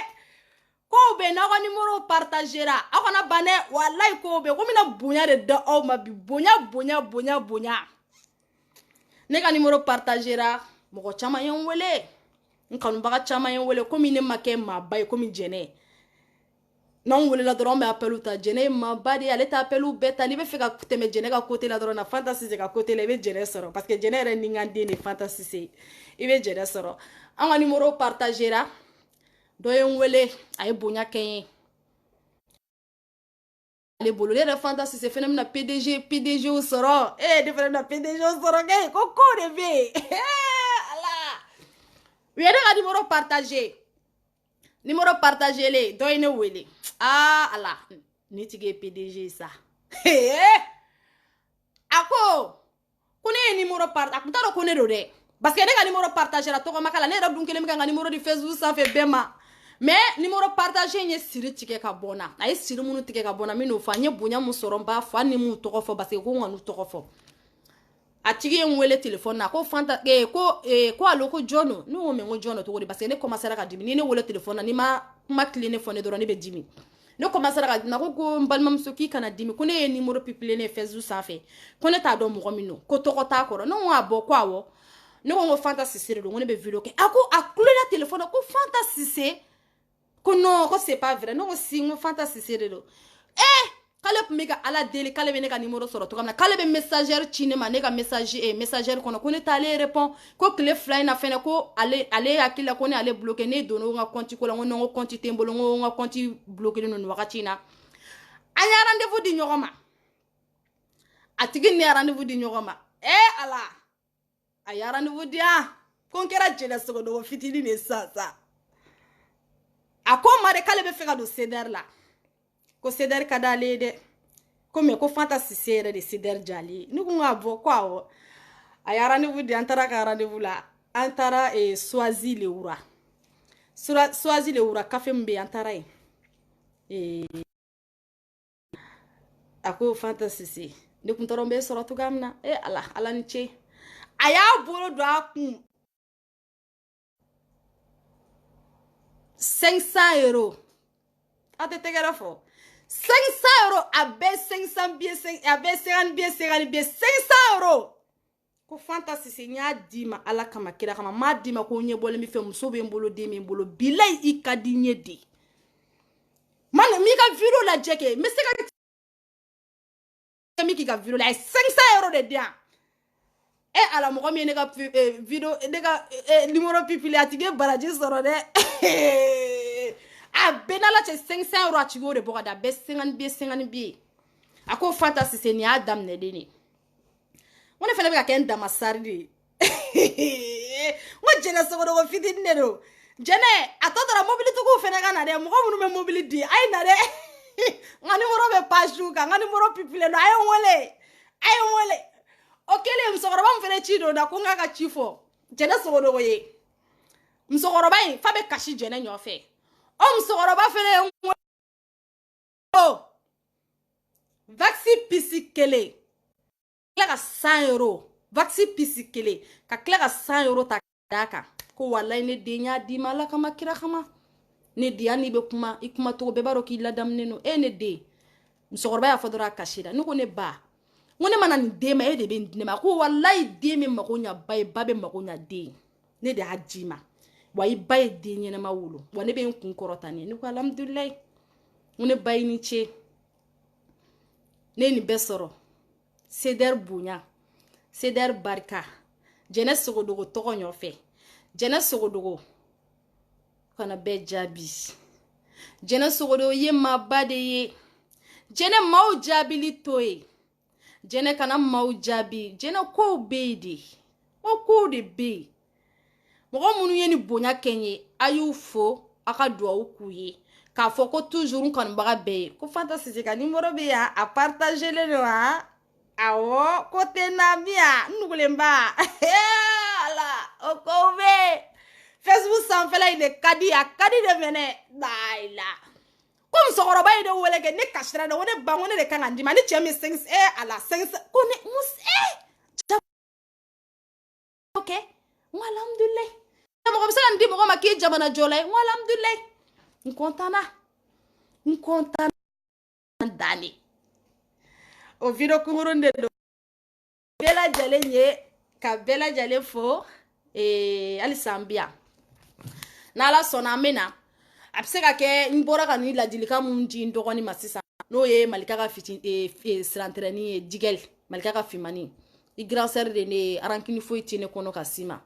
Speaker 1: ko bɛ n'aw ka numéro partagera aw kana ban dɛ walayi ko bɛ ko mina bonya de da aw ma bi bonya ne ka numéro partagera mɔgɔ caman ye n wele n kanubaga caman ye n wele komi ne ma kɛ maa ba ye komi jɛnɛ n'anw welela dɔrɔn an bɛ appelu ta jɛnɛ ye maa ba de ye ale tɛ appelu bɛɛ ta n'i bɛ fɛ ka tɛmɛ jɛnɛ ka côté la dɔrɔn na Fanta Sise ka côté la i bɛ jɛnɛ sɔrɔ parce que jɛnɛ yɛrɛ ni kan den de Fanta Sise i bɛ jɛnɛ sɔrɔ an ka numéro partagera dɔ ye n wele a ye bonya kɛ n ye ale bolo ne yɛrɛ Fanta Sise fɛnɛ bɛna PDG sɔrɔ ne fɛnɛ bɛna PDG sɔrɔ kɛ ko de bɛ yen ala u ye ne ka numéro partagé numéro partagé dɔ ye ne wele ala ni tigi ye PDG sa a ko ne ye numéro partagé a kun t'a dɔn ko ne don dɛ parce que ne ka numéro partagé la tɔgɔ ma k'a la ne yɛrɛ dun kelen bɛ ka n ka numéro di Facebook sanfɛ bɛɛ ma mais numéro partagé in ye siri tigɛ ka bɔ n na a ye siri minnu tigɛ ka bɔ n na n bɛ n'o fɔ an ye bonya min sɔrɔ n b'a fɔ hali ni m'u tɔgɔ fɔ parce que ko n ka n'u tɔgɔ fɔ a tigi ye n wele téléphone na ko Fanta ko allo ko jɔn don ne ko mais n ko jɔn don cogo di parce que ne commencera ka dimi ni ne wele téléphone na ni ma kuma tile ne fɔ ne dɔrɔn ne bɛ dimi ne commencera ka dimi ko n balimamuso k'i kana dimi ko ne ye numéro publier ne ye Facebook sanfɛ ko ne t'a dɔn mɔgɔ min don ko tɔgɔ t'a kɔrɔ ne ko a bɔ ko awɔ ne ko n ko Fanta Sise de don ko ne bɛ vidéo kɛ a ko a kulela téléphone na ko Fanta Sise ko non ko c'est pas vrai ne ko si n ko Fanta Sise de don k'ale tun bɛ ka ala deli k'ale bɛ ne ka numéro sɔrɔ cogo min na k'ale bɛ messagère ci ne ma ne ka messagère kɔnɔ ko ne t'ale répond ko tile fila in na fɛnɛ ko ale hakili la ko ne ale bloqué ne donna n ka compte ko la n ko non n ko compte tɛ n bolo n ko n ka compte bloqué len don nin wagati in na an ye rendez-vous di ɲɔgɔn ma a tigi ni ye rendez-vous di ɲɔgɔn ma ala a ye rendez-vous di yan ko n kɛra jɛnɛ sogodogo fitinin de sisan a ko n ma de k'ale bɛ fɛ ka don CDR la ko CDR ka d'ale ye dɛ ko mais ko Fanta Sise yɛrɛ de CDR jalen ye ne ko n k'a bɔ ko awɔ a ye rendez-vous di an taara ka rendez-vous la an taara Soazi Lewura café min bɛ yen an taara yen a ko Fanta Sise ne kun tɔrɔ n bɛ sɔrɔ cogoya min na ala ni ce a y'a bolo don a kun 500 euros a tɛ tɛgɛrɛ fɔ 500 euros a bɛ 500 billet a bɛ 50 billet 500 euros ko Fanta Sise n y'a di ma ala kama kira kama n m'a di ma ko n ɲɛ bɔlen bɛ fɛ muso bɛ n bolo den bɛ n bolo bilayi i ka di n ye de man n m'i ka vidéo lajɛ kɛ n bɛ se ka min k'i ka vidéo la a ye 500 euros de di yan ala mɔgɔ min ye ne ka vidéo ne ka numéro publier a tigi ye baraji sɔrɔ dɛ a bɛɛ n'ala cɛ 500 euros a tigi y'o de bɔ ka di a bɛɛ 50 billet a ko Fanta Sise nin y'a daminɛlen de n ko ne fana bɛ ka kɛ n damasari de ye n ko jɛnɛ sogodogo fitinin de don jɛnɛ a tɔ tora mobilitigiw fana ka na dɛ mɔgɔ minnu bɛ mobili di a ye na dɛ n ka numéro bɛ page kan n ka numéro publier don a ye n wele o kɛlen musokɔrɔba min fana ci don da ko n k'a ka ci fɔ jɛnɛ sogodogo ye musokɔrɔba in fa bɛ kasi jɛnɛ ɲɔfɛ o musokɔrɔba fana ye n wele vaccin pisi kelen tila ka 100 euros vaccin pisi kelen ka tila ka 100 euros ta d'a kan ko walayi ne den y'a di ma ala kama kira kama ne den hali n'i bɛ kuma i kuma cogo bɛɛ b'a dɔn k'i ladamunen don ne den musokɔrɔba y'a fɔ dɔrɔn a kasira ne ko ne ba n ko ne mana nin den ma e de bɛ nin di ne ma ko walayi den bɛ mago ɲa ba ye ba bɛ mago ɲa den ne de y'a di ma wa i ba ye den ɲɛnama wolo wa ne bɛ n kun kɔrɔta ne ko alhamdulilayi n ko ne ba i ni ce ne ye nin bɛɛ sɔrɔ CDR bonya CDR barika jɛnɛ sogodogo tɔgɔ ɲɔfɛ jɛnɛ sogodogo kana bɛɛ jaabi jɛnɛ sogodogo ye maa ba de ye jɛnɛ maaw jaabili to ye jɛnɛ kana maaw jaabi jɛnɛ kow bɛ yen de o kow de bɛ yen mɔgɔ minnu ye ni bonya kɛ n ye a y'u fo a ka duwawu k'u ye k'a fɔ ko toujours n kanubaga bɛɛ ye ko Fanta Sise ka numéro bɛ yan a partagelen don han awɔ ko tɛ n na bi yan n nugulenba ala o kow bɛ Facebook sanfɛla in de ka di a ka di de mɛnɛ layila ko musokɔrɔba ye de wele kɛ ne kasira de ko ne ba ko ne de kan ka n d'i ma ni cɛ min 5 ala 5 ko ne ok n ko alhamdulilayi mɔgɔ bɛ se ka n di mɔgɔ ma k'i jamana jɔla ye n ko alhamdulilayi n kɔntana danne o video kunkurun de don bɛɛ lajɛlen ye ka bɛɛ lajɛlen fo halisa an bi yan n'ala sɔnna an bɛ na a bɛ se ka kɛ n bɔra ka ni ladilikan mun di n dɔgɔnin ma sisan n'o ye Malika ka sirantrɛni ye Jigɛl Malika ka fimani i grand sœur de ne arankini foyi tɛ ne kɔnɔ ka s'i ma n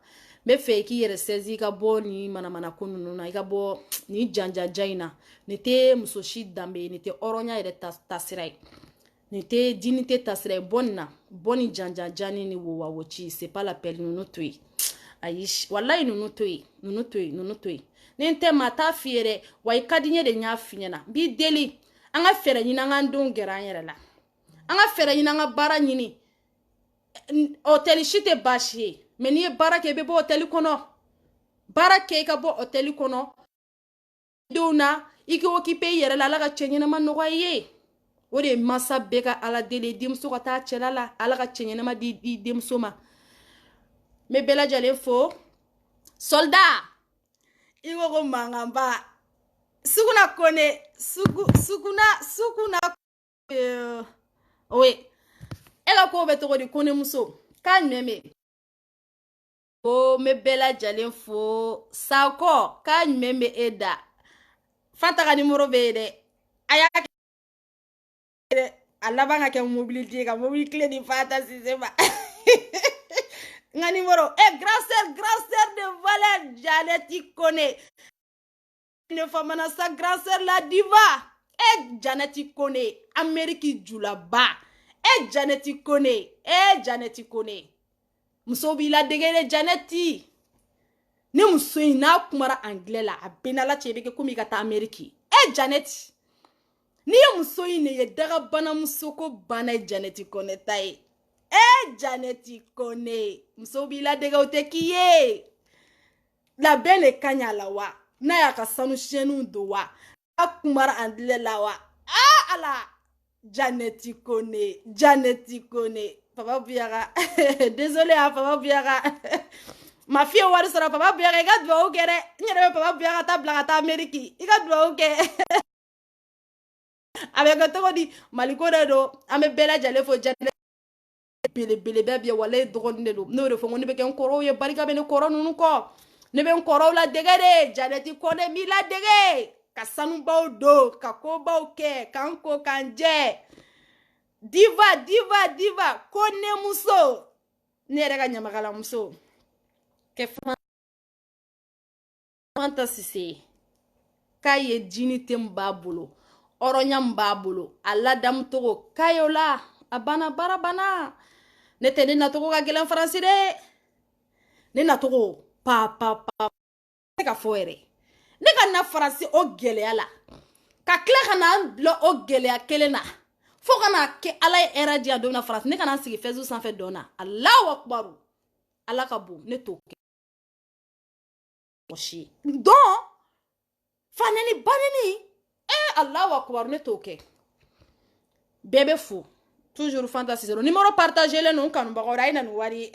Speaker 1: bɛ fɛ i k'i yɛrɛ sɛzi i ka bɔ ni manamana ko ninnu na i ka bɔ ni janjanja in na nin tɛ muso si danbe ye nin tɛ hɔrɔnya yɛrɛ taasira ye nin tɛ dini tɛ taasira ye bɔ nin na bɔ ni janjanja ni wowawoci c'est pas la peine ninnu to yen ayi walayi ninnu to yen ninnu to yen ni n tɛ maa t'a f'i ye dɛ wa i ka di n ye de n y'a f'i ɲɛna n b'i deli an ka fɛɛrɛ ɲini an k'an denw gɛrɛ an yɛrɛ la an ka fɛɛrɛ ɲini an ka baara ɲini hôtel si tɛ baasi ye mais n'i ye baara kɛ i bɛ bɔ hôtel kɔnɔ baara kɛ i ka bɔ hôtel kɔnɔ denw na i k'i occupé i yɛrɛ la ala ka cɛ ɲɛnama nɔgɔya i ye o de ye mansa bɛɛ ka ala deli denmuso ka taa cɛla la ala ka cɛ ɲɛnama di denmuso ma n bɛ bɛɛ lajɛlen fo soldat i ko ko mankanba suguna kone suguna oui e ka ko bɛ cogo di kone muso k'a ɲuman bɛ ko n bɛ bɛɛ lajɛlen fo Sakɔ k'a ɲuman bɛ e da Fanta ka numéro bɛ yen dɛ a y'a kɛ dɛ a laban ka kɛ mobili di ka mobili clé di Fanta Sise ma n ka numéro grand sœur de valeur Janeti Kone ne famana sa grand sœur la diva Janeti Kone Amérique julaba Janeti Kone muso b'i la degere Janeti ni muso in n'a kumara anglais la a bɛna la cɛ bɛ kɛ komi i ka taa Amérique Janeti n'i ye muso in de ye dagabana muso ko bana ye Janeti Kone ta ye Janeti Kone muso b'i la dege o tɛ k'i ye labɛn de ka ɲi a la wa n'a y'a ka sanu siyɛnniw don wa a kumara anglais la wa ala Janeti Kone Papa Buyaka désolé Papa Buyaka ma fille wari sɔrɔ Papa Buyaka i ka duwawu kɛ dɛ n yɛrɛ bɛ Papa Buyaka ta bila ka taa Amérique i ka duwawu kɛ a bɛ kɛ cogo di Maliko de don an bɛ bɛɛ lajɛlen fo Janeti belebeleba bɛ yen walayi dɔgɔnin de don n'o de fɔ ko ne bɛ kɛ n kɔrɔw ye barika bɛ ne kɔrɔ ninnu kɔ ne bɛ n kɔrɔw ladege de Janeti Kone n b'i ladege ka sanubaw don ka kobaw kɛ k'an ko k'an jɛ diva Kone muso ne yɛrɛ ka ɲamakala muso kɛ Fanta Sise k'a ye jini tɛ n b'a bolo hɔrɔnya min b'a bolo a ladamu togo k'a ye o la a banna baara banna ne tɛ ne nacogo ka gɛlɛn faransi dɛ ne nacogo pa ne ka fɔ yɛrɛ ne ka na faransi o gɛlɛya la ka tila ka na n bila o gɛlɛya kelen na fo ka na kɛ ala ye hɛrɛ di yan don na faransi ne ka na n sigi Facebook sanfɛ dɔn na Alahu akubaru ala ka bon ne t'o kɛ mɔsi dɔn fanɛni banɛni Alahu akubaru ne t'o kɛ bɛɛ bɛ fo toujours Fanta Sise numéro partagelen don kanubagaw a ye na ni wari ye